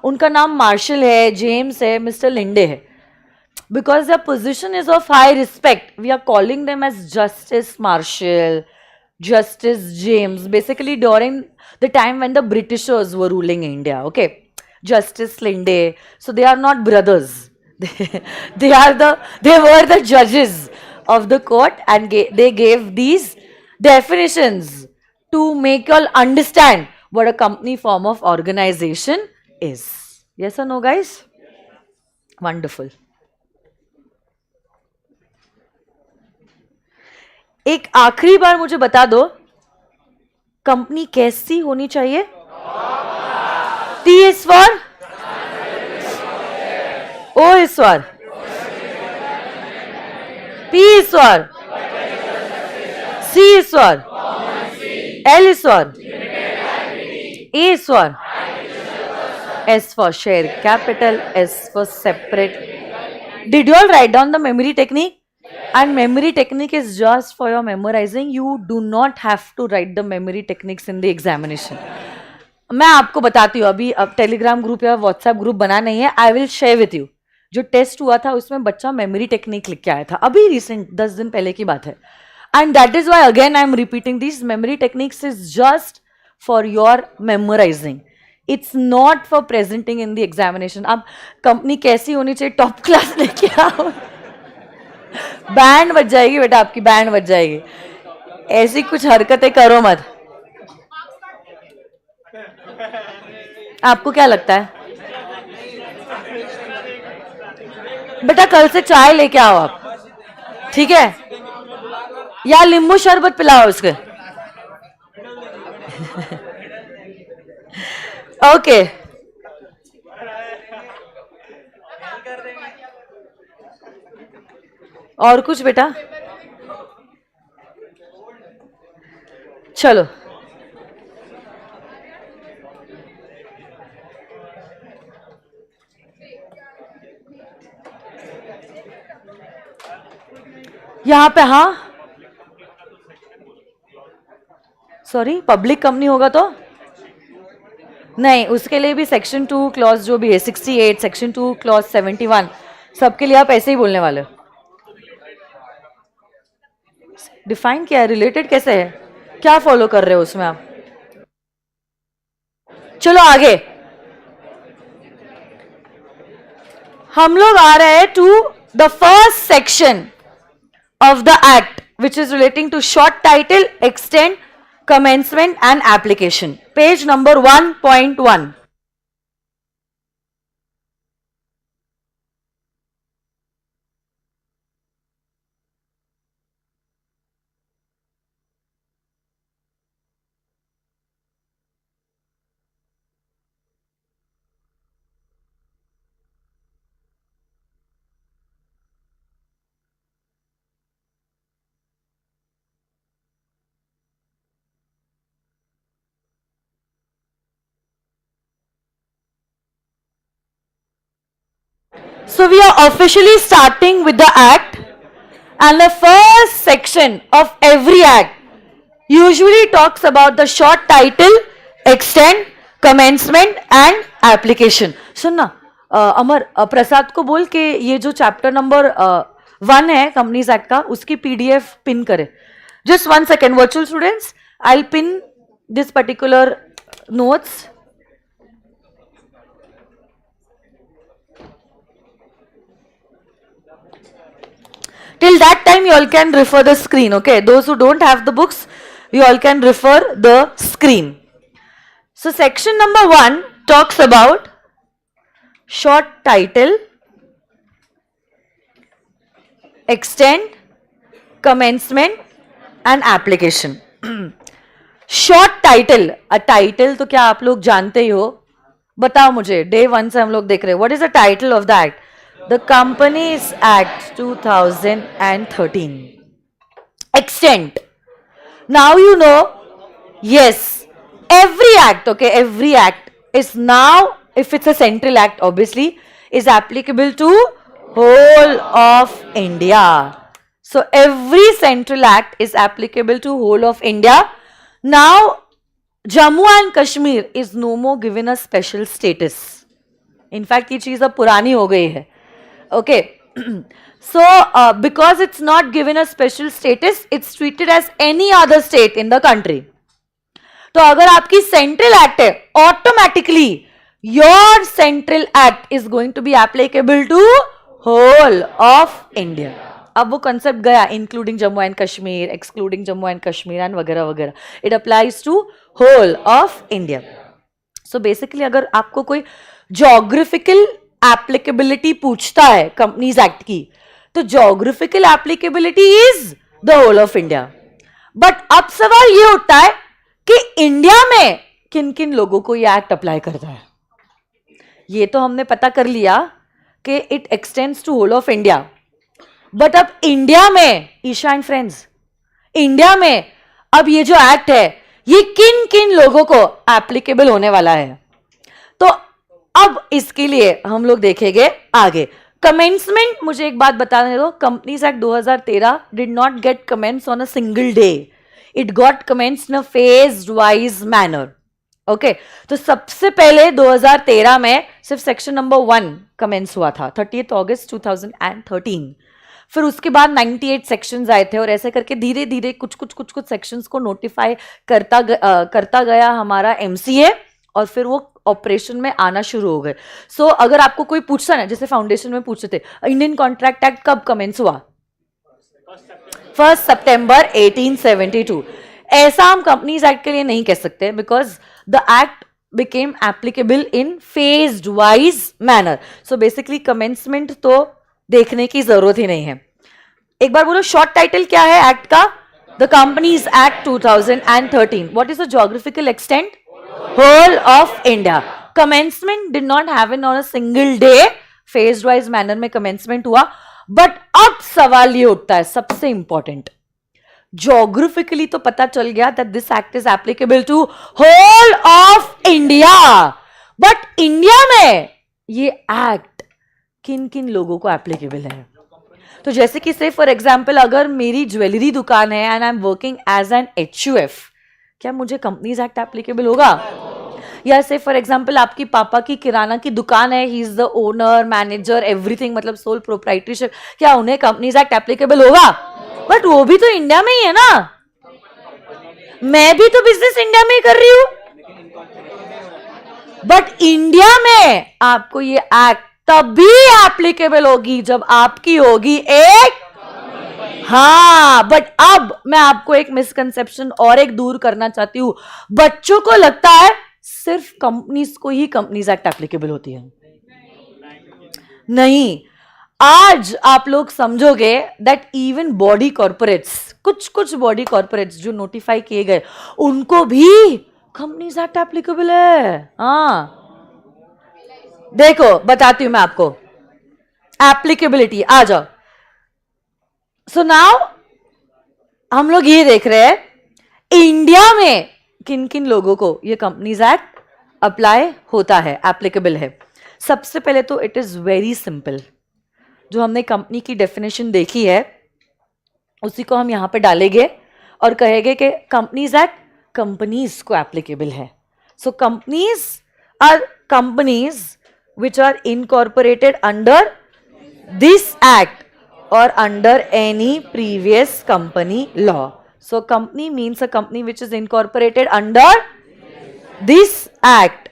उनका नाम मार्शल है, जेम्स है, मिस्टर लिंडे है. Because their position is of high respect, we are calling them as Justice Marshall, Justice James, basically during the time when the Britishers were ruling India. Okay, Justice Linde. So they are not brothers. They were the judges of the court, and they gave these definitions to make you all understand what a company form of organization is. Yes or no, guys? Wonderful. एक आखिरी बार मुझे बता दो, company कैसी होनी चाहिए? T is for O is for P is for C is for L is for A is for S for share capital, S for separate. Did you all write down the memory technique? And memory technique is just for your memorizing. You do not have to write the memory techniques in the examination. मैं आपको बताती हूँ, अभी अब Telegram group या WhatsApp group बना नहीं है. I will share with you. जो टेस्ट हुआ था उसमें बच्चा मेमोरी टेक्निक लिख के आया था, अभी रिसेंट 10 दिन पहले की बात है. And that is why again I am repeating this. Memory techniques is just for your memorising. It's not for presenting in the examination. अब कंपनी कैसी होनी चाहिए, टॉप क्लास लेके आओ. बैंड बज जाएगी बेटा, आपकी बैंड बज जाएगी. ऐसी कुछ हरकतें करो मत. आपको क्या लगता है? बेटा कल से चाय लेके आओ आप, ठीक है? या नींबू शरबत पिलाओ उसके। ओके, और कुछ बेटा? चलो, यहां पे हाँ, सॉरी, पब्लिक कंपनी होगा तो नहीं, उसके लिए भी सेक्शन 2 क्लॉज जो भी है 68, सेक्शन 2 क्लॉज 71, सबके लिए आप ऐसे ही बोलने वाले हो। डिफाइन किया है, रिलेटेड कैसे है, क्या फॉलो कर रहे हो उसमें आप? चलो आगे, हम लोग आ रहे हैं to the first section of the act which is relating to short title, extent, commencement and application. Page number 1.1. So we are officially starting with the act, and the first section of every act usually talks about the short title, extent, commencement and application. सुनना अमर, प्रसाद को बोल के ये जो chapter number 1 है companies act का, उसकी PDF pin करे. Just 1 second, virtual students, I'll pin this particular notes. Till that time you all can refer the screen, okay? Those who don't have the books, you all can refer the screen. So section number 1 talks about short title, extent, commencement and application. Short title, a title तो क्या आप लोग जानते ही हो? बताओ मुझे, day 1 से हम लोग देख रहे हैं. What is the title of the act? The Companies Act 2013. Extent. Now you know, yes, every act, okay, every act is now, if it's a central act, obviously, is applicable to whole of India. So every central act is applicable to whole of India. Now, Jammu and Kashmir is no more given a special status. In fact, ये चीज़ अब पुरानी हो गई है. Okay, so because it's not given a special status, it's treated as any other state in the country. तो अगर आपकी central act है, automatically your central act is going to be applicable to whole of India. अब वो concept गया, including Jammu and Kashmir, excluding Jammu and Kashmir and वगैरह वगैरह. It applies to whole of India. So basically अगर आपको कोई geographical applicability पूछता है कंपनीज एक्ट की, तो geographical applicability is the whole of India. But अब सवाल ये उठता है कि इंडिया में किन किन लोगों को ये एक्ट अप्लाई करता है. ये तो हमने पता कर लिया कि it extends to whole of India. But अब इंडिया में, ईशा एंड फ्रेंड्स, इंडिया में अब ये जो एक्ट है ये किन किन लोगों को एप्लीकेबल होने वाला है. तो अब इसके लिए हम लोग देखेंगे आगे. कमेंसमेंट, मुझे एक बात बताने दो, companies act 2013 did not get commence on a single day. It got commence in a phased wise manner. Okay, तो सबसे पहले 2013 में सिर्फ सेक्शन नंबर 1 कमेंस हुआ था 30 अगस्त 2013. फिर उसके बाद 98 सेक्शंस आए थे और ऐसे करके धीरे धीरे कुछ कुछ सेक्शंस को नोटिफाई करता गया हमारा एमसीए, और फिर वो ऑपरेशन में आना शुरू हो गए. सो अगर आपको कोई पूछता ना, जैसे फाउंडेशन में पूछते थे इंडियन कॉन्ट्रैक्ट एक्ट कब कमेंस हुआ, 1 सितंबर 1872. ऐसा हम कंपनीज एक्ट के लिए नहीं कह सकते, because the act became applicable in phased wise manner. So basically commencement तो देखने की जरूरत ही नहीं है. एक बार बोलो शॉर्ट टाइटल क्या है एक्ट का? The Companies Act 2013. What is the geographical extent? Whole of India. Commencement did not happen on a single day. Phased wise manner में commencement हुआ. But अब सवाल ये उठता है सबसे इंपॉर्टेंट. Geographically तो पता चल गया that this act is applicable to whole of India. But India में ये act किन किन लोगों को applicable है? तो जैसे कि से फॉर एग्जाम्पल अगर मेरी ज्वेलरी दुकान है and I am working as an HUF, क्या मुझे कंपनीज एक्ट एप्लीकेबल होगा? या से फॉर एग्जाम्पल आपकी पापा की किराना की दुकान है, ही is the owner manager everything, मतलब सोल प्रोप्राइटरशिप, क्या उन्हें कंपनीज एक्ट एप्लीकेबल होगा? बट वो भी तो इंडिया में ही है ना, मैं भी तो बिजनेस इंडिया में ही कर रही हूं. बट इंडिया में आपको ये एक्ट तभी एप्लीकेबल होगी जब आपकी होगी एक, हाँ. बट अब मैं आपको एक मिसकंसेप्शन और एक दूर करना चाहती हूं. बच्चों को लगता है सिर्फ कंपनीज को ही कंपनीज एक्ट एप्लीकेबल होती है. नहीं, आज आप लोग समझोगे दैट इवन बॉडी कॉर्पोरेट्स, कुछ बॉडी कॉर्पोरेट्स जो नोटिफाई किए गए, उनको भी कंपनीज एक्ट एप्लीकेबल है. हाँ देखो बताती हूं मैं आपको एप्लीकेबिलिटी, आ जाओ. सो नाउ हम लोग ये देख रहे हैं इंडिया में किन किन लोगों को ये कंपनीज एक्ट अप्लाई होता है, एप्लीकेबल है. सबसे पहले तो इट इज वेरी सिंपल. जो हमने कंपनी की डेफिनेशन देखी है उसी को हम यहां पे डालेंगे और कहेंगे कि कंपनीज एक्ट कंपनीज को एप्लीकेबल है. So companies are companies which are incorporated under this act or under any previous company law. So company means a company which is incorporated under this act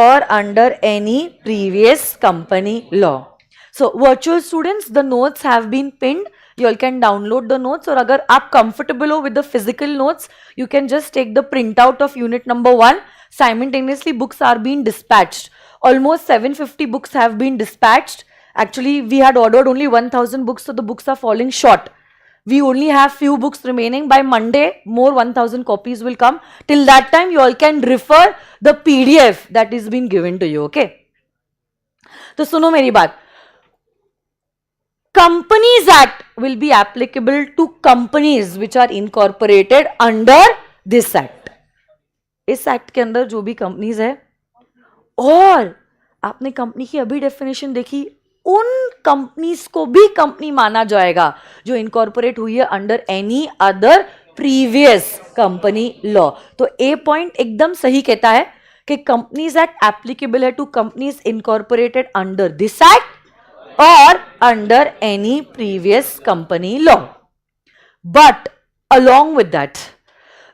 or under any previous company law. So virtual students, the notes have been pinned. You all can download the notes, और अगर आप comfortable हो with the physical notes, you can just take the printout of unit number 1. Simultaneously books are being dispatched. Almost 750 books have been dispatched. Actually, we had ordered only 1000 books, so the books are falling short. We only have few books remaining. By Monday, more 1000 copies will come. Till that time, you all can refer the PDF that is being given to you, okay? तो सुनो मेरी बात. Companies Act will be applicable to companies which are incorporated under this act. इस act के अंदर जो भी companies है, और आपने कंपनी की अभी डेफिनेशन देखी, उन कंपनीज को भी कंपनी माना जाएगा जो इनकॉर्पोरेट हुई है under any other previous company law. तो ए पॉइंट एकदम सही कहता है कि कंपनीज एक्ट एप्लीकेबल है to companies incorporated under this act और under any previous company law. But along with that,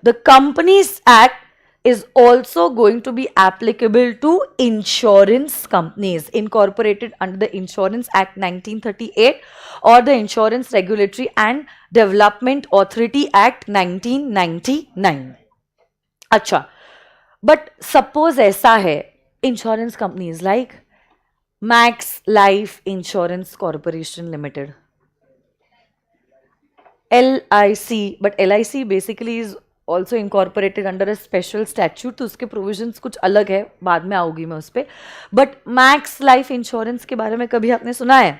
the Companies Act is also going to be applicable to insurance companies incorporated under the Insurance Act 1938 or the Insurance Regulatory and Development Authority Act 1999. अच्छा, but suppose ऐसा है, insurance companies like Max Life Insurance Corporation Limited, LIC, but LIC basically is also incorporated under a special statute, तो उसके provisions कुछ अलग है, बाद में आऊंगी मैं उस पर. बट मैक्स लाइफ इंश्योरेंस के बारे में कभी आपने सुना है?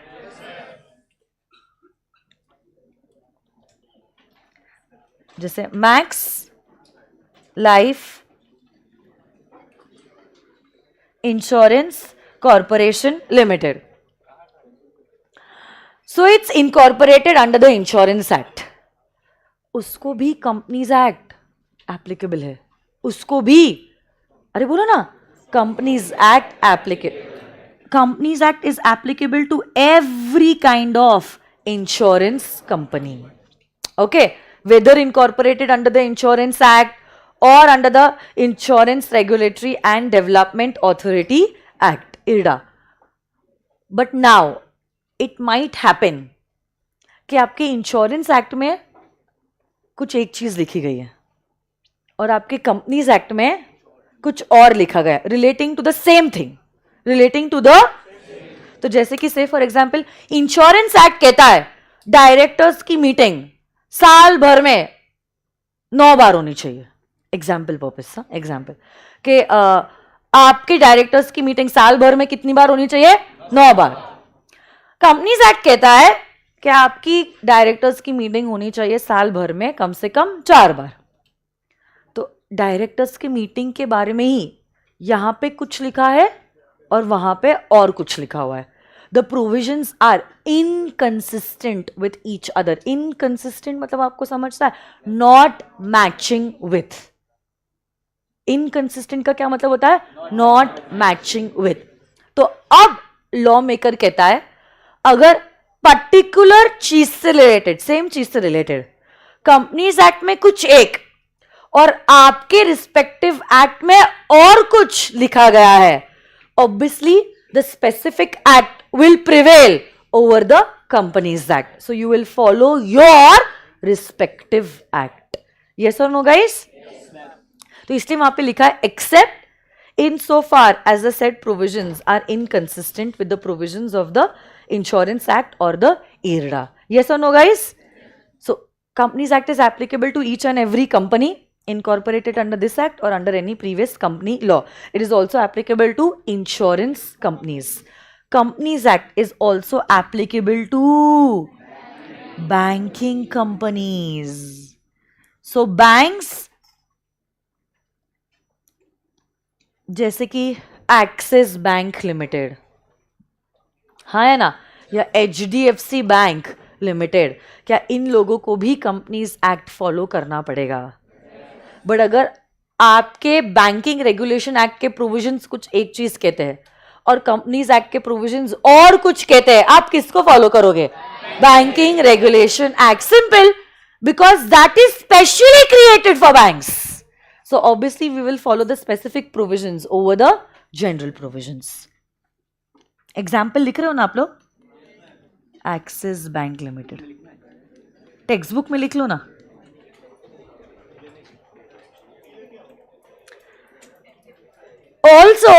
जैसे max life insurance corporation limited, so it's incorporated under the Insurance act. उसको भी कंपनीज एक्ट एप्लीकेबल है, उसको भी, अरे बोलो ना, Companies act applicable. Companies act is applicable to every kind of insurance company, okay, whether incorporated under the Insurance Act और under the Insurance Regulatory and Development Authority Act, IRDA. But now it might happen कि आपके insurance act में कुछ एक चीज लिखी गई है और आपके कंपनीज एक्ट में कुछ और लिखा गया relating to the same thing, relating to the, तो जैसे कि से फॉर एग्जाम्पल इंश्योरेंस एक्ट कहता है डायरेक्टर्स की मीटिंग साल भर में 9 बार होनी चाहिए, एग्जाम्पल पर्पस, एग्जाम्पल कि आपके डायरेक्टर्स की मीटिंग साल भर में कितनी बार होनी चाहिए? 9 बार। कंपनीज एक्ट कहता है कि आपकी डायरेक्टर्स की मीटिंग होनी चाहिए साल भर में कम से कम 4 बार। तो डायरेक्टर्स की मीटिंग के बारे में ही यहां पे कुछ लिखा है और वहां पे और कुछ लिखा हुआ है। The provisions are inconsistent with each other. Inconsistent मतलब आपको समझता है, नॉट मैचिंग विथ। इनकंसिस्टेंट का क्या मतलब होता है? Not matching with. तो अब लॉ मेकर कहता है अगर पर्टिकुलर चीज से रिलेटेड, सेम चीज से रिलेटेड कंपनीज एक्ट में कुछ एक और आपके रिस्पेक्टिव एक्ट में और कुछ लिखा गया है, obviously the specific act will prevail over the Companies Act. So you will follow your respective act. Yes or no, guys? तो इसलिए वहां पे लिखा है except in so far as the said provisions are inconsistent with the provisions of the Insurance Act or the IRDA. Yes or no, guys? So Companies Act is applicable to each and every company incorporated under this act or under any previous company law. It is also applicable to insurance companies. Companies Act is also applicable to banking companies. So banks जैसे कि axis Bank limited, हाँ है ना, या HDFC bank limited, क्या इन लोगों को भी कंपनीज एक्ट फॉलो करना पड़ेगा? बट अगर आपके बैंकिंग रेगुलेशन एक्ट के प्रोविजंस कुछ एक चीज कहते हैं और कंपनीज एक्ट के प्रोविजंस और कुछ कहते हैं, आप किसको फॉलो करोगे? Banking regulation act. Simple, because that is specially created for banks, so obviously we will follow the specific provisions over the general provisions. Example लिख रहे हो ना आप लोग? Axis Bank Limited textbook में लिख लो ना। Also,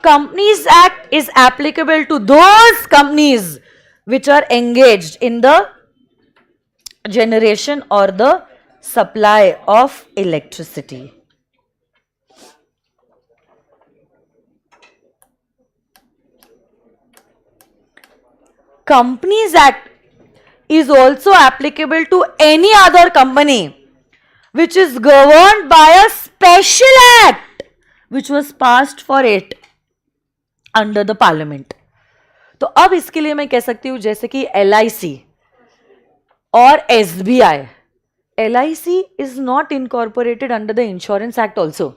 Companies Act is applicable to those companies which are engaged in the generation or the supply of electricity. Companies Act is also applicable to any other company which is governed by a special act which was passed for it under the parliament. तो अब इसके लिए मैं कह सकती हूं जैसे कि LIC और SBI. LIC is not incorporated under the Insurance Act also.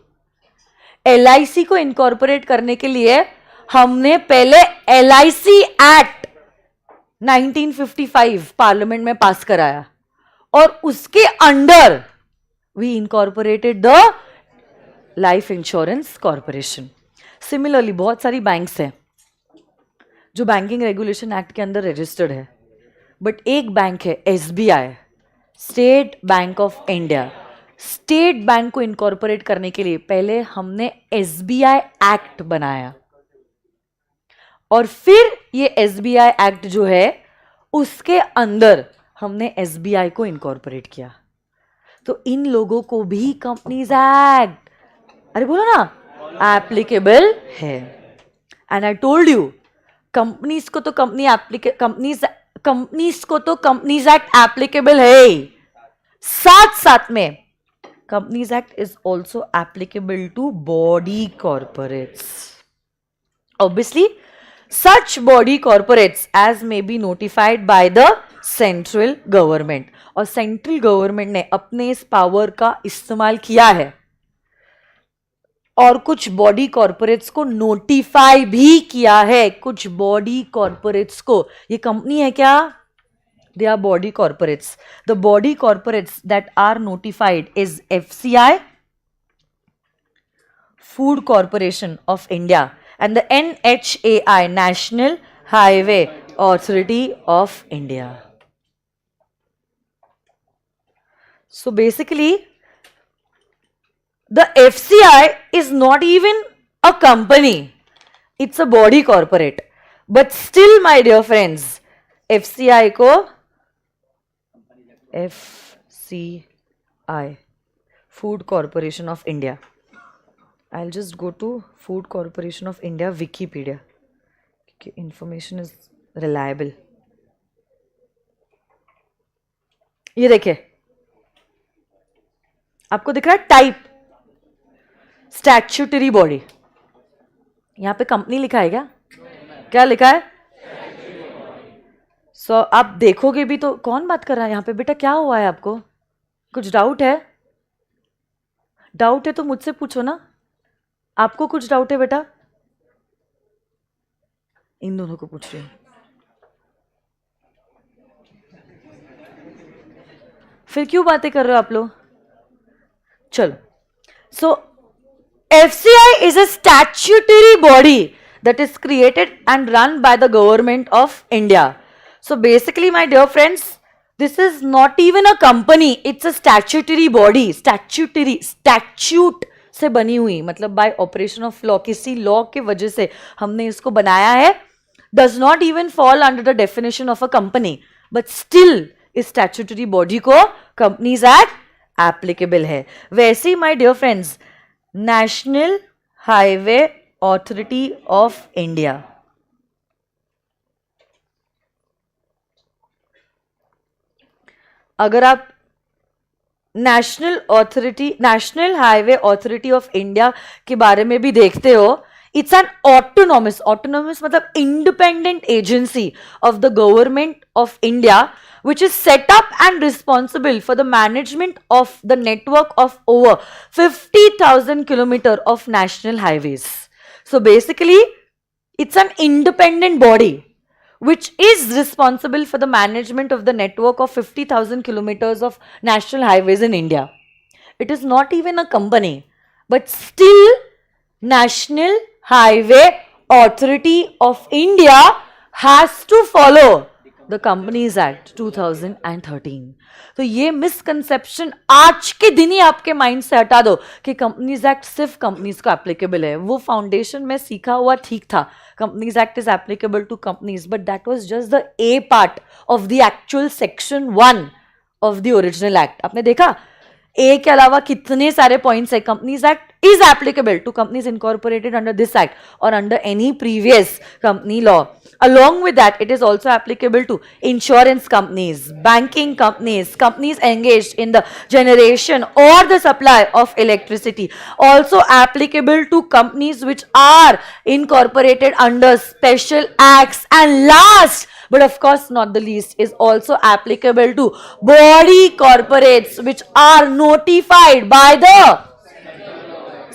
LIC को incorporate करने के लिए हमने पहले LIC Act 1955 पार्लियामेंट में पास कराया और उसके under we incorporated the life insurance corporation. Similarly बहुत सारी बैंक्स हैं जो बैंकिंग रेगुलेशन एक्ट के अंदर रजिस्टर्ड है, बट एक बैंक है SBI, state bank of India. State bank को इनकॉर्पोरेट करने के लिए पहले हमने SBI एक्ट बनाया और फिर ये SBI एक्ट जो है उसके अंदर हमने SBI को इनकॉर्पोरेट किया। तो इन लोगों को भी कंपनीज एक्ट, अरे बोलो ना, एप्लीकेबल है। And I told you companies को तो कंपनीज एक्ट एप्लीकेबल है, साथ साथ में companies act is also applicable to body corporates. Obviously such body corporates as may be notified by the central government, और सेंट्रल गवर्नमेंट ने अपने इस पावर का इस्तेमाल किया है और कुछ बॉडी कॉर्पोरेट्स को नोटिफाई भी किया है। कुछ बॉडी कॉर्पोरेट्स को, ये कंपनी है क्या? They are body corporates. The body corporates that are notified is FCI, Food Corporation of India, and the NHAI, National Highway Authority of India. So basically the FCI is not even a company, it's a body corporate. But still, my dear friends, FCI को FCI, Food Corporation of India. I'll just go to Food Corporation of India Wikipedia. Okay, information is reliable. ये देखिए, आपको दिख रहा है type statutory body. यहां पे company लिखा है क्या? क्या लिखा है? सो आप देखोगे भी तो कौन बात कर रहा है यहां पे? बेटा क्या हुआ है आपको? कुछ डाउट है? डाउट है तो मुझसे पूछो ना. आपको कुछ डाउट है बेटा? इन दोनों को पूछ रही हूं. फिर क्यों बातें कर रहे हो आप लोग? चलो. सो FCI is a statutory body that is created and run by the government of India. So basically, my dear friends, this is not even a company, it's a statutory body. statute से बनी हुई, मतलब by operation of law, किसी law के वजह से हमने इसको बनाया है. Does not even fall under the definition of a company, but still इस statutory body को Companies Act applicable है. वैसे ही my dear friends, national Highway Authority of India, अगर आप national Highway Authority of India के बारे में भी देखते हो, इट्स एन ऑटोनॉमस मतलब independent agency of the government of India, which is set up and responsible for the management of the network of over 50,000 kilometers of national highways. So basically, it's an independent body which is responsible for the management of the network of 50,000 kilometers of national highways in India. It is not even a company, but still National Highway Authority of India has to follow the companies act 2013. तो ये misconception आज के दिन ही आपके mind से हटा दो कि कंपनीज एक्ट सिर्फ कंपनीज को एप्लीकेबल है. वो फाउंडेशन में सीखा हुआ ठीक था, companies act is applicable to companies, but that was just the a part of the actual section 1 of the original act. आपने देखा ए के अलावा कितने सारे पॉइंट्स है. Companies act is applicable to companies incorporated under this act और under any previous company law. Along with that, it is also applicable to insurance companies, banking companies, companies engaged in the generation or the supply of electricity. Also applicable to companies which are incorporated under special acts. And last, but of course not the least, is also applicable to body corporates which are notified by the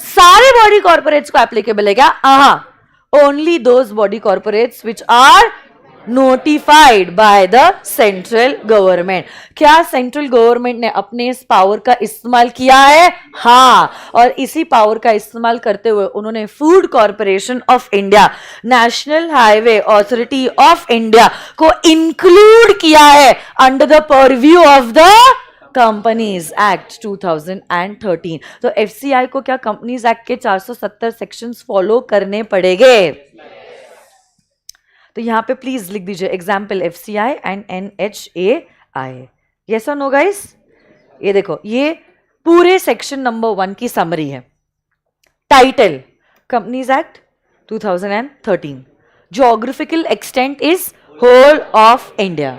सारे body corporates को applicable है क्या? Only those body corporates which are notified by the central government. क्या central government ने अपने इस power का इस्तेमाल किया है? हाँ. और इसी पावर का इस्तेमाल करते हुए उन्होंने food Corporation of India, national Highway Authority of India को इंक्लूड किया है under the purview of the companies act 2013. तो एफसीआई को क्या कंपनीज एक्ट के 470 सेक्शंस फॉलो करने पड़ेंगे? तो यहां पे प्लीज लिख दीजिए example FCI and NHAI. Yes और नो गाइस? ये देखो, ये पूरे सेक्शन नंबर 1 की समरी है. Title companies act 2013. Geographical extent is whole of India.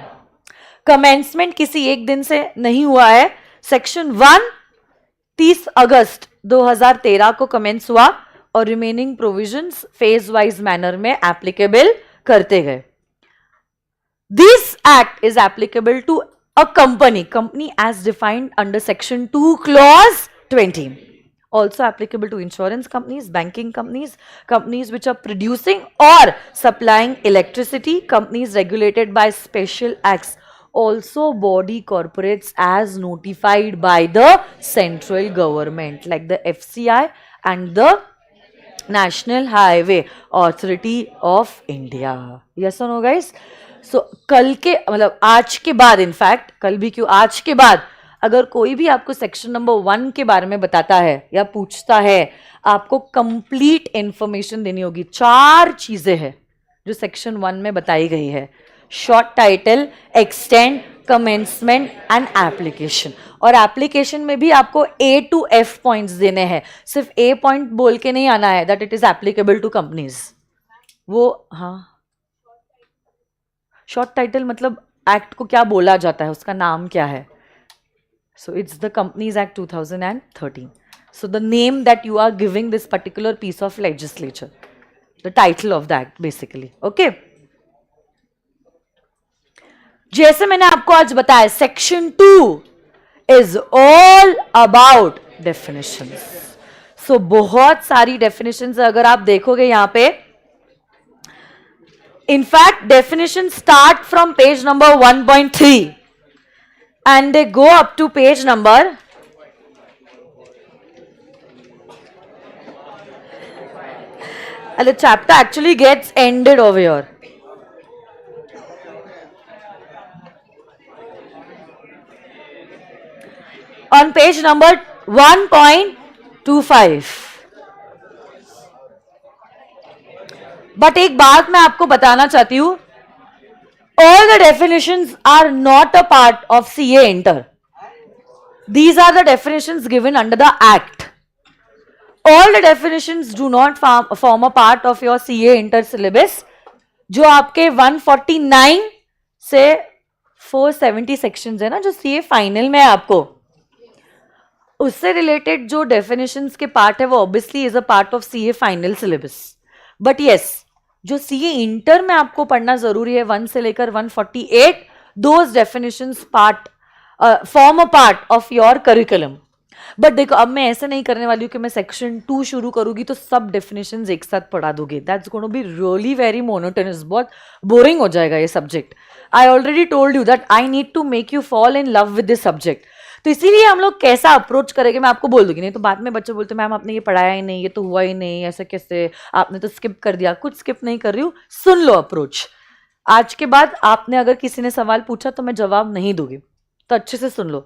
Commencement किसी एक दिन से नहीं हुआ है. सेक्शन 1 30 अगस्त 2013 को कमेंस हुआ और remaining provisions phase wise manner में एप्लीकेबल करते गए. This act is applicable to a company as defined under section 2 clause 20. Also applicable to insurance companies, banking companies, companies which are producing or supplying electricity, companies regulated by special acts. Also body corporates as notified by the central government like the FCI and the National Highway Authority of India. Yes or no guys? So कल के मतलब आज के बाद, in fact कल भी क्यों, आज के बाद अगर कोई भी आपको सेक्शन नंबर 1 के बारे में बताता है या पूछता है, आपको कंप्लीट इंफॉर्मेशन देनी होगी। 4 चीजें हैं जो सेक्शन 1 में बताई गई है: short title, extend, commencement and application. और एप्लीकेशन में भी आपको A to F पॉइंट्स देने हैं, सिर्फ A पॉइंट बोल के नहीं आना है that it is applicable to companies. वो हाँ, शॉर्ट टाइटल मतलब एक्ट को क्या बोला जाता है, उसका नाम क्या है। So it's the companies act 2013. So the name that you are giving this particular piece of legislature, the title of the act basically. Okay. जैसे मैंने आपको आज बताया, section 2 is all about definitions. So बहुत सारी definitions अगर आप देखोगे यहां पे, in fact definitions start from page number 1.3 and they go up to page number and the chapter actually gets ended over here. On page number 1.25. But एक बात मैं आपको बताना चाहती हूं, all the definitions are not a part of CA Inter. These are the definitions given under the Act. All the definitions do not form a part of your CA Inter syllabus, जो आपके 149 से 470 sections है ना, जो CA final में है आपको, उससे रिलेटेड जो डेफिनेशंस के पार्ट है वो obviously is a part of CA final syllabus. But yes, जो CA इंटर में आपको पढ़ना जरूरी है 1 से लेकर 148, those definitions part form a part of your curriculum. But देखो, अब मैं ऐसे नहीं करने वाली हूँ कि मैं सेक्शन 2 शुरू करूंगी तो सब डेफिनेशंस एक साथ पढ़ा दूंगी। That's going to be really very monotonous, बहुत बोरिंग हो जाएगा ये subject. I already told you that I need to make you fall in love with this subject. तो इसीलिए हम लोग कैसा अप्रोच करेंगे मैं आपको बोल दूंगी, नहीं तो बाद में बच्चे बोलते मैम आपने ये पढ़ाया ही नहीं, ये तो हुआ ही नहीं, ऐसे कैसे, आपने तो स्किप कर दिया। कुछ स्किप नहीं कर रही हूँ, सुन लो अप्रोच। आज के बाद आपने अगर किसी ने सवाल पूछा तो मैं जवाब नहीं दूंगी, तो अच्छे से सुन लो।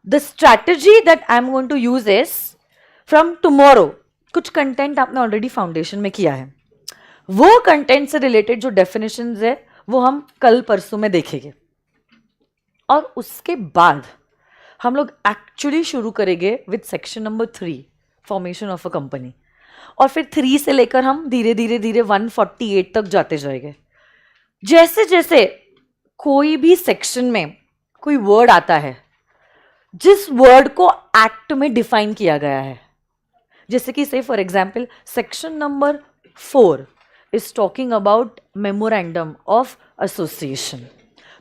The strategy that I am going to use is from tomorrow. कुछ कंटेंट आपने ऑलरेडी फाउंडेशन में किया है, वो कंटेंट से रिलेटेड जो डेफिनेशंस है वो हम कल परसों में देखेंगे, और उसके बाद हम लोग एक्चुअली शुरू करेंगे with section number 3, formation of a company. और फिर 3 से लेकर हम धीरे धीरे धीरे 148 तक जाते जाएंगे। जैसे जैसे कोई भी सेक्शन में कोई वर्ड आता है, जिस वर्ड को एक्ट में डिफाइन किया गया है, जैसे कि से for example section number 4 is talking about memorandum of association,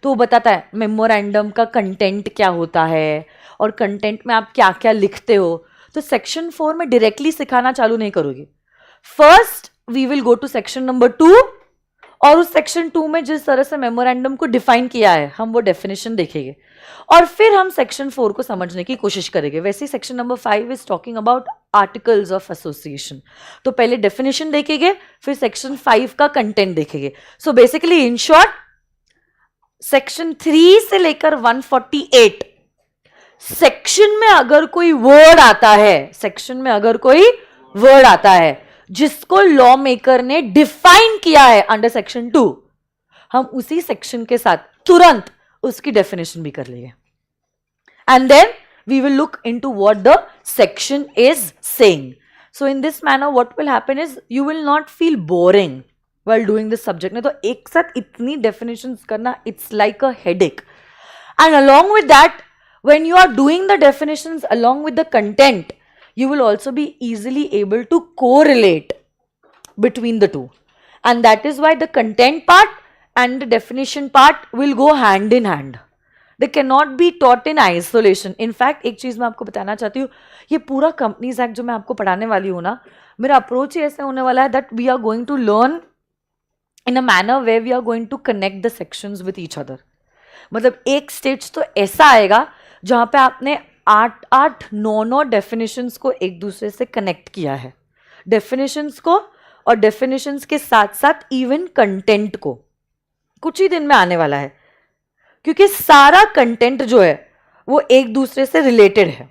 तो वो बताता है मेमोरेंडम का कंटेंट क्या होता है और कंटेंट में आप क्या क्या लिखते हो। तो सेक्शन 4 में डायरेक्टली सिखाना चालू नहीं करोगी, first we will go to section number 2, और उस सेक्शन 2 में जिस तरह से मेमोरेंडम को डिफाइन किया है हम वो डेफिनेशन देखेंगे, और फिर हम सेक्शन 4 को समझने की कोशिश करेंगे। वैसे ही section number 5 is talking about articles of association, तो पहले डेफिनेशन देखेंगे फिर सेक्शन 5 का कंटेंट देखेंगे। So basically in short, section 3 से लेकर 148 सेक्शन में अगर कोई वर्ड आता है, सेक्शन में अगर कोई वर्ड आता है जिसको लॉ मेकर ने डिफाइन किया है अंडर सेक्शन 2, हम उसी सेक्शन के साथ तुरंत उसकी डेफिनेशन भी कर लेंगे, and then we will look into what the section is saying. So in this manner what will happen is you will not feel boring while doing this subject. नहीं तो एक साथ इतनी definitions करना, it's like a headache. And along with that, when you are doing the definitions along with the content, you will also be easily able to correlate between the two. And that is why the content part and the definition part will go hand in hand. They cannot be taught in isolation. In fact, एक चीज मैं आपको बताना चाहती हूँ, ये पूरा companies act जो मैं आपको पढ़ाने वाली हूँ ना, मेरा अप्रोच ही ऐसे होने वाला है that we are going to learn in a manner where we are going to connect the sections with each other. मतलब एक स्टेज तो ऐसा आएगा जहां पे आपने 8-9 डेफिनेशंस को एक दूसरे से कनेक्ट किया है, डेफिनेशंस को और डेफिनेशंस के साथ साथ इवन कंटेंट को। कुछ ही दिन में आने वाला है, क्योंकि सारा कंटेंट जो है वो एक दूसरे से रिलेटेड है।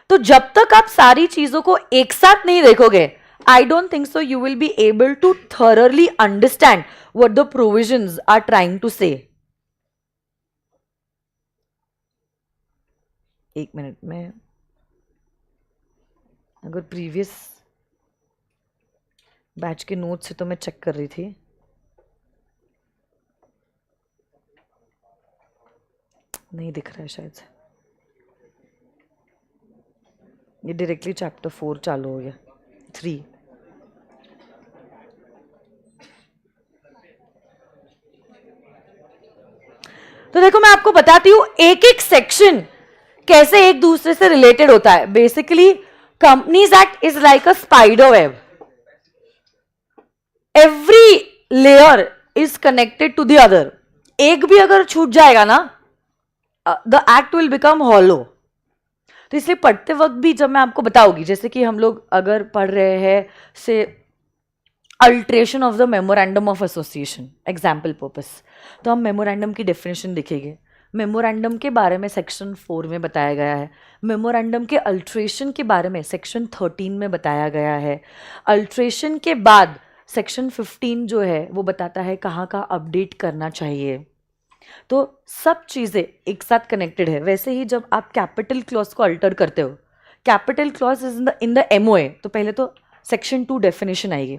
तो जब तक आप सारी चीजों को एक साथ नहीं देखोगे, I don't think so you will be able to thoroughly understand what the provisions are trying to say. एक मिनट में, अगर प्रीवियस बैच के नोट से तो मैं चेक कर रही थी, नहीं दिख रहा है शायद से। ये डायरेक्टली चैप्टर 4 चालू हो गया, 3। तो देखो मैं आपको बताती हूं एक एक सेक्शन कैसे एक दूसरे से रिलेटेड होता है। Basically companies act is like a spider web, every layer is connected to the other. एक भी अगर छूट जाएगा ना, the act will become hollow. तो इसलिए पढ़ते वक्त भी जब मैं आपको बताऊंगी, जैसे कि हम लोग अगर पढ़ रहे हैं से alteration of the memorandum of association example purpose, तो हम मेमोरेंडम की डेफिनेशन लिखेंगे। मेमोरेंडम के बारे में सेक्शन 4 में बताया गया है। मेमोरेंडम के अल्ट्रेशन के बारे में सेक्शन 13 में बताया गया है। अल्ट्रेशन के बाद सेक्शन 15 जो है वो बताता है कहाँ का अपडेट करना चाहिए। तो सब चीज़ें एक साथ कनेक्टेड है। वैसे ही जब आप कैपिटल क्लॉज को अल्टर करते हो, capital clause is in the MOA, तो पहले तो सेक्शन 2 डेफिनेशन आएगी,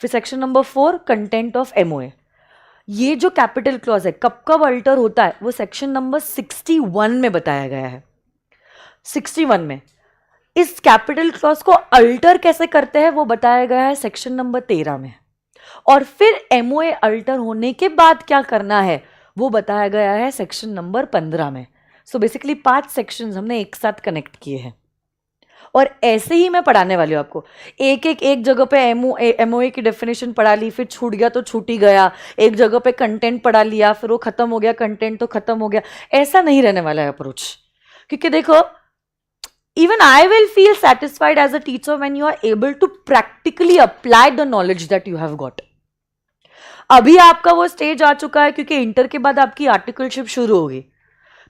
फिर section number 4 content of MOA. ये जो कैपिटल क्लॉज है कब कब अल्टर होता है वो सेक्शन नंबर 61 में बताया गया है। 61 में इस कैपिटल क्लॉज को अल्टर कैसे करते हैं वो बताया गया है सेक्शन नंबर 13 में। और फिर एमओए अल्टर होने के बाद क्या करना है वो बताया गया है सेक्शन नंबर 15 में। सो बेसिकली 5 सेक्शंस हमने एक साथ कनेक्ट किए हैं और ऐसे ही मैं पढ़ाने वाली हूँ आपको। एक जगह पे एमओए की डेफिनेशन पढ़ा ली, फिर छूट गया तो छूट ही गया। एक जगह पे कंटेंट पढ़ा लिया, फिर वो खत्म हो गया, कंटेंट तो खत्म हो गया। ऐसा नहीं रहने वाला है अप्रोच। क्योंकि देखो, even I will feel satisfied as a teacher when you are able to practically apply the knowledge that you have got. अभी आपका वो स्टेज आ चुका है क्योंकि इंटर के बाद आपकी आर्टिकलशिप शुरू होगी।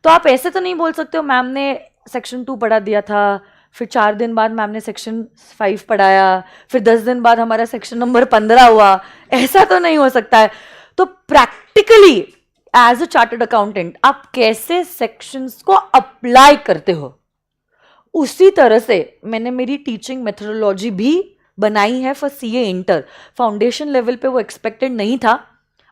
तो आप ऐसे तो नहीं बोल सकते हो मैम ने सेक्शन 2 पढ़ा दिया था, फिर 4 दिन बाद मैम ने सेक्शन 5 पढ़ाया, फिर 10 दिन बाद हमारा सेक्शन नंबर 15 हुआ। ऐसा तो नहीं हो सकता है। तो practically as a chartered accountant आप कैसे सेक्शंस को अप्लाई करते हो, उसी तरह से मैंने मेरी टीचिंग मेथोडोलॉजी भी बनाई है for CA inter. Foundation level पे वो एक्सपेक्टेड नहीं था,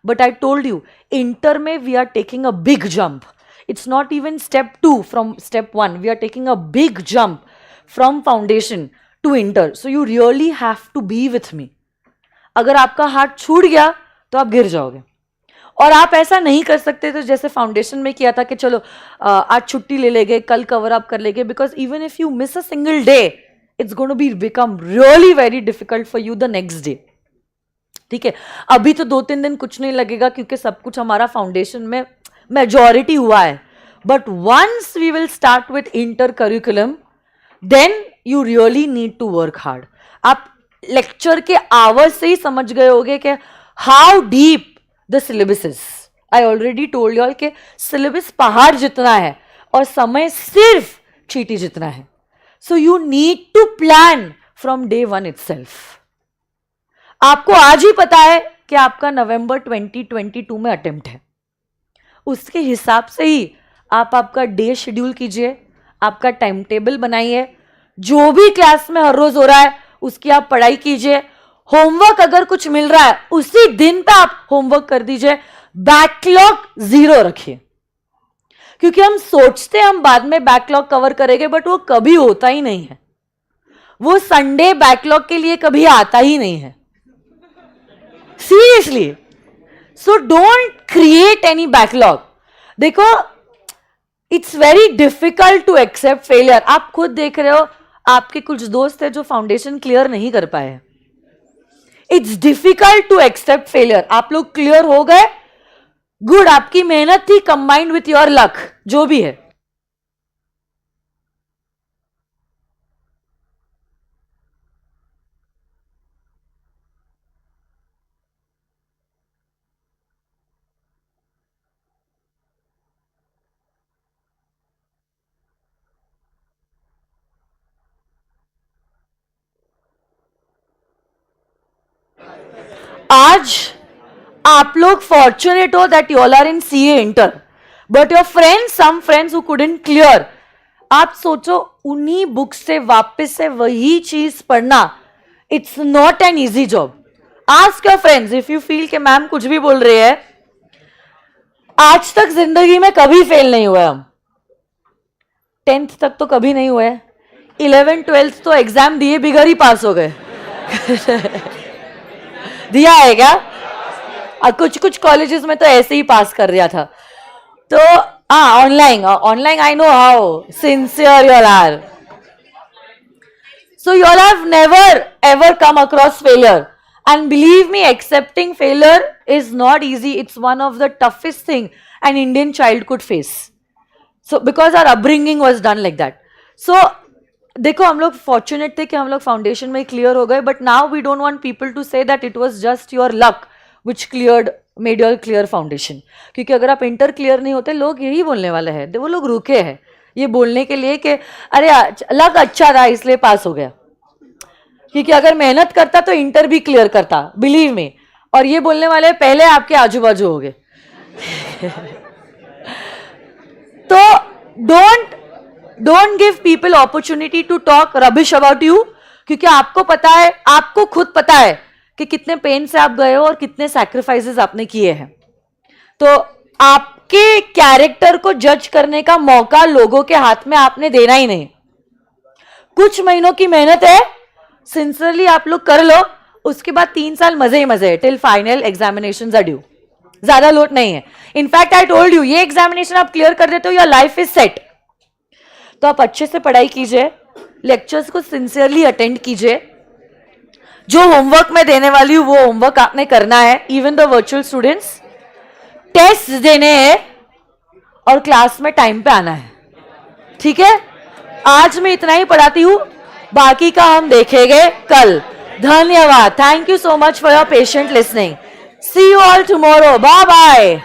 but I told you inter में we are taking a big jump. It's not even step 2 from step 1, we are taking a big jump from foundation to inter. So you really have to be with me. अगर आपका हाथ छूट गया तो आप गिर जाओगे। और आप ऐसा नहीं कर सकते तो जैसे फाउंडेशन में किया था कि चलो आज छुट्टी ले लेंगे, कल कवर अप कर लेंगे, because even if you miss a single day it's going to be become really very difficult for you the next day. ठीक है, अभी तो 2-3 दिन कुछ नहीं लगेगा क्योंकि सब कुछ हमारा फाउंडेशन में मेजॉरिटी हुआ है। But once we will start with inter curriculum then you really need to work hard. आप लेक्चर के आवर्स से ही समझ गए होगे कि how deep the syllabus is. I already told you all के सिलेबस पहाड़ जितना है और समय सिर्फ चींटी जितना है। So you need to plan from day 1 itself. आपको आज ही पता है कि आपका नवंबर 2022 में अटेम्प्ट है, उसके हिसाब से ही आप आपका डे शेड्यूल कीजिए, आपका टाइम टेबल बनाइए। जो भी क्लास में हर रोज हो रहा है उसकी आप पढ़ाई कीजिए। होमवर्क अगर कुछ मिल रहा है उसी दिन पे आप होमवर्क कर दीजिए। बैकलॉग 0 रखिए, क्योंकि हम सोचते हैं हम बाद में बैकलॉग कवर करेंगे, बट वो कभी होता ही नहीं है। वो संडे बैकलॉग के लिए कभी आता ही नहीं है, seriously. So don't create any backlog. देखो, it's very difficult to accept failure. आप खुद देख रहे हो, आपके कुछ दोस्त हैं जो फाउंडेशन क्लियर नहीं कर पाए। It's difficult to accept failure. आप लोग क्लियर हो गए, गुड, आपकी मेहनत थी कंबाइंड विथ योर लक, जो भी है। आज आप लोग फॉर्चुनेट हो that you all are in CA inter, but your friends, some friends who couldn't clear, आप सोचो उन्हीं बुक से वापस से वही चीज पढ़ना, it's not an easy job. Ask your friends if you feel कि मैम कुछ भी बोल रही है. आज तक जिंदगी में कभी फेल नहीं हुए हम. 10th तक तो कभी नहीं हुए. 11th 12th तो एग्जाम दिए बिगर ही पास हो गए. दिया है क्या? कुछ कुछ कॉलेजेस में तो ऐसे ही पास कर दिया था. तो online I know how sincere you all are. So you all have never ever come across failure, and believe me, accepting failure is not easy. It's one of the toughest thing an Indian child could face. So because our upbringing was done like that. So देखो हम लोग fortunate थे कि हम लोग foundation में clear हो गए, but now we don't want people to say that it was just your luck which made your clear foundation. क्योंकि अगर आप इंटर क्लियर नहीं होते, लोग यही बोलने वाले हैं, वो लोग रुके हैं ये बोलने के लिए कि अरे लक अच्छा था इसलिए पास हो गया. क्योंकि अगर मेहनत करता तो इंटर भी क्लियर करता, बिलीव मी. और ये बोलने वाले पहले आपके आजू बाजू हो गए. तो don't give people opportunity to talk rubbish about you, क्योंकि आपको पता है, आपको खुद पता है कि कितने पेन से आप गए हो और कितने सैक्रिफाइसेस आपने किए हैं. तो आपके कैरेक्टर को जज करने का मौका लोगों के हाथ में आपने देना ही नहीं. कुछ महीनों की मेहनत है, सिंसियरली आप लोग कर लो, उसके बाद 3 साल मजे ही मजे है till final examinations are due. ज्यादा लोड नहीं है. इनफैक्ट आई टोल्ड यू, ये एग्जामिनेशन आप क्लियर कर देते हो, योर लाइफ इज सेट. तो आप अच्छे से पढ़ाई कीजिए, लेक्चर्स को सिंसियरली अटेंड कीजिए. जो होमवर्क मैं देने वाली हूं वो होमवर्क आपने करना है. Even the virtual students, test देने हैं और क्लास में टाइम पे आना है. ठीक है, आज मैं इतना ही पढ़ाती हूं, बाकी का हम देखेंगे कल. धन्यवाद. Thank you so much for your patient listening. See you all tomorrow. Bye bye.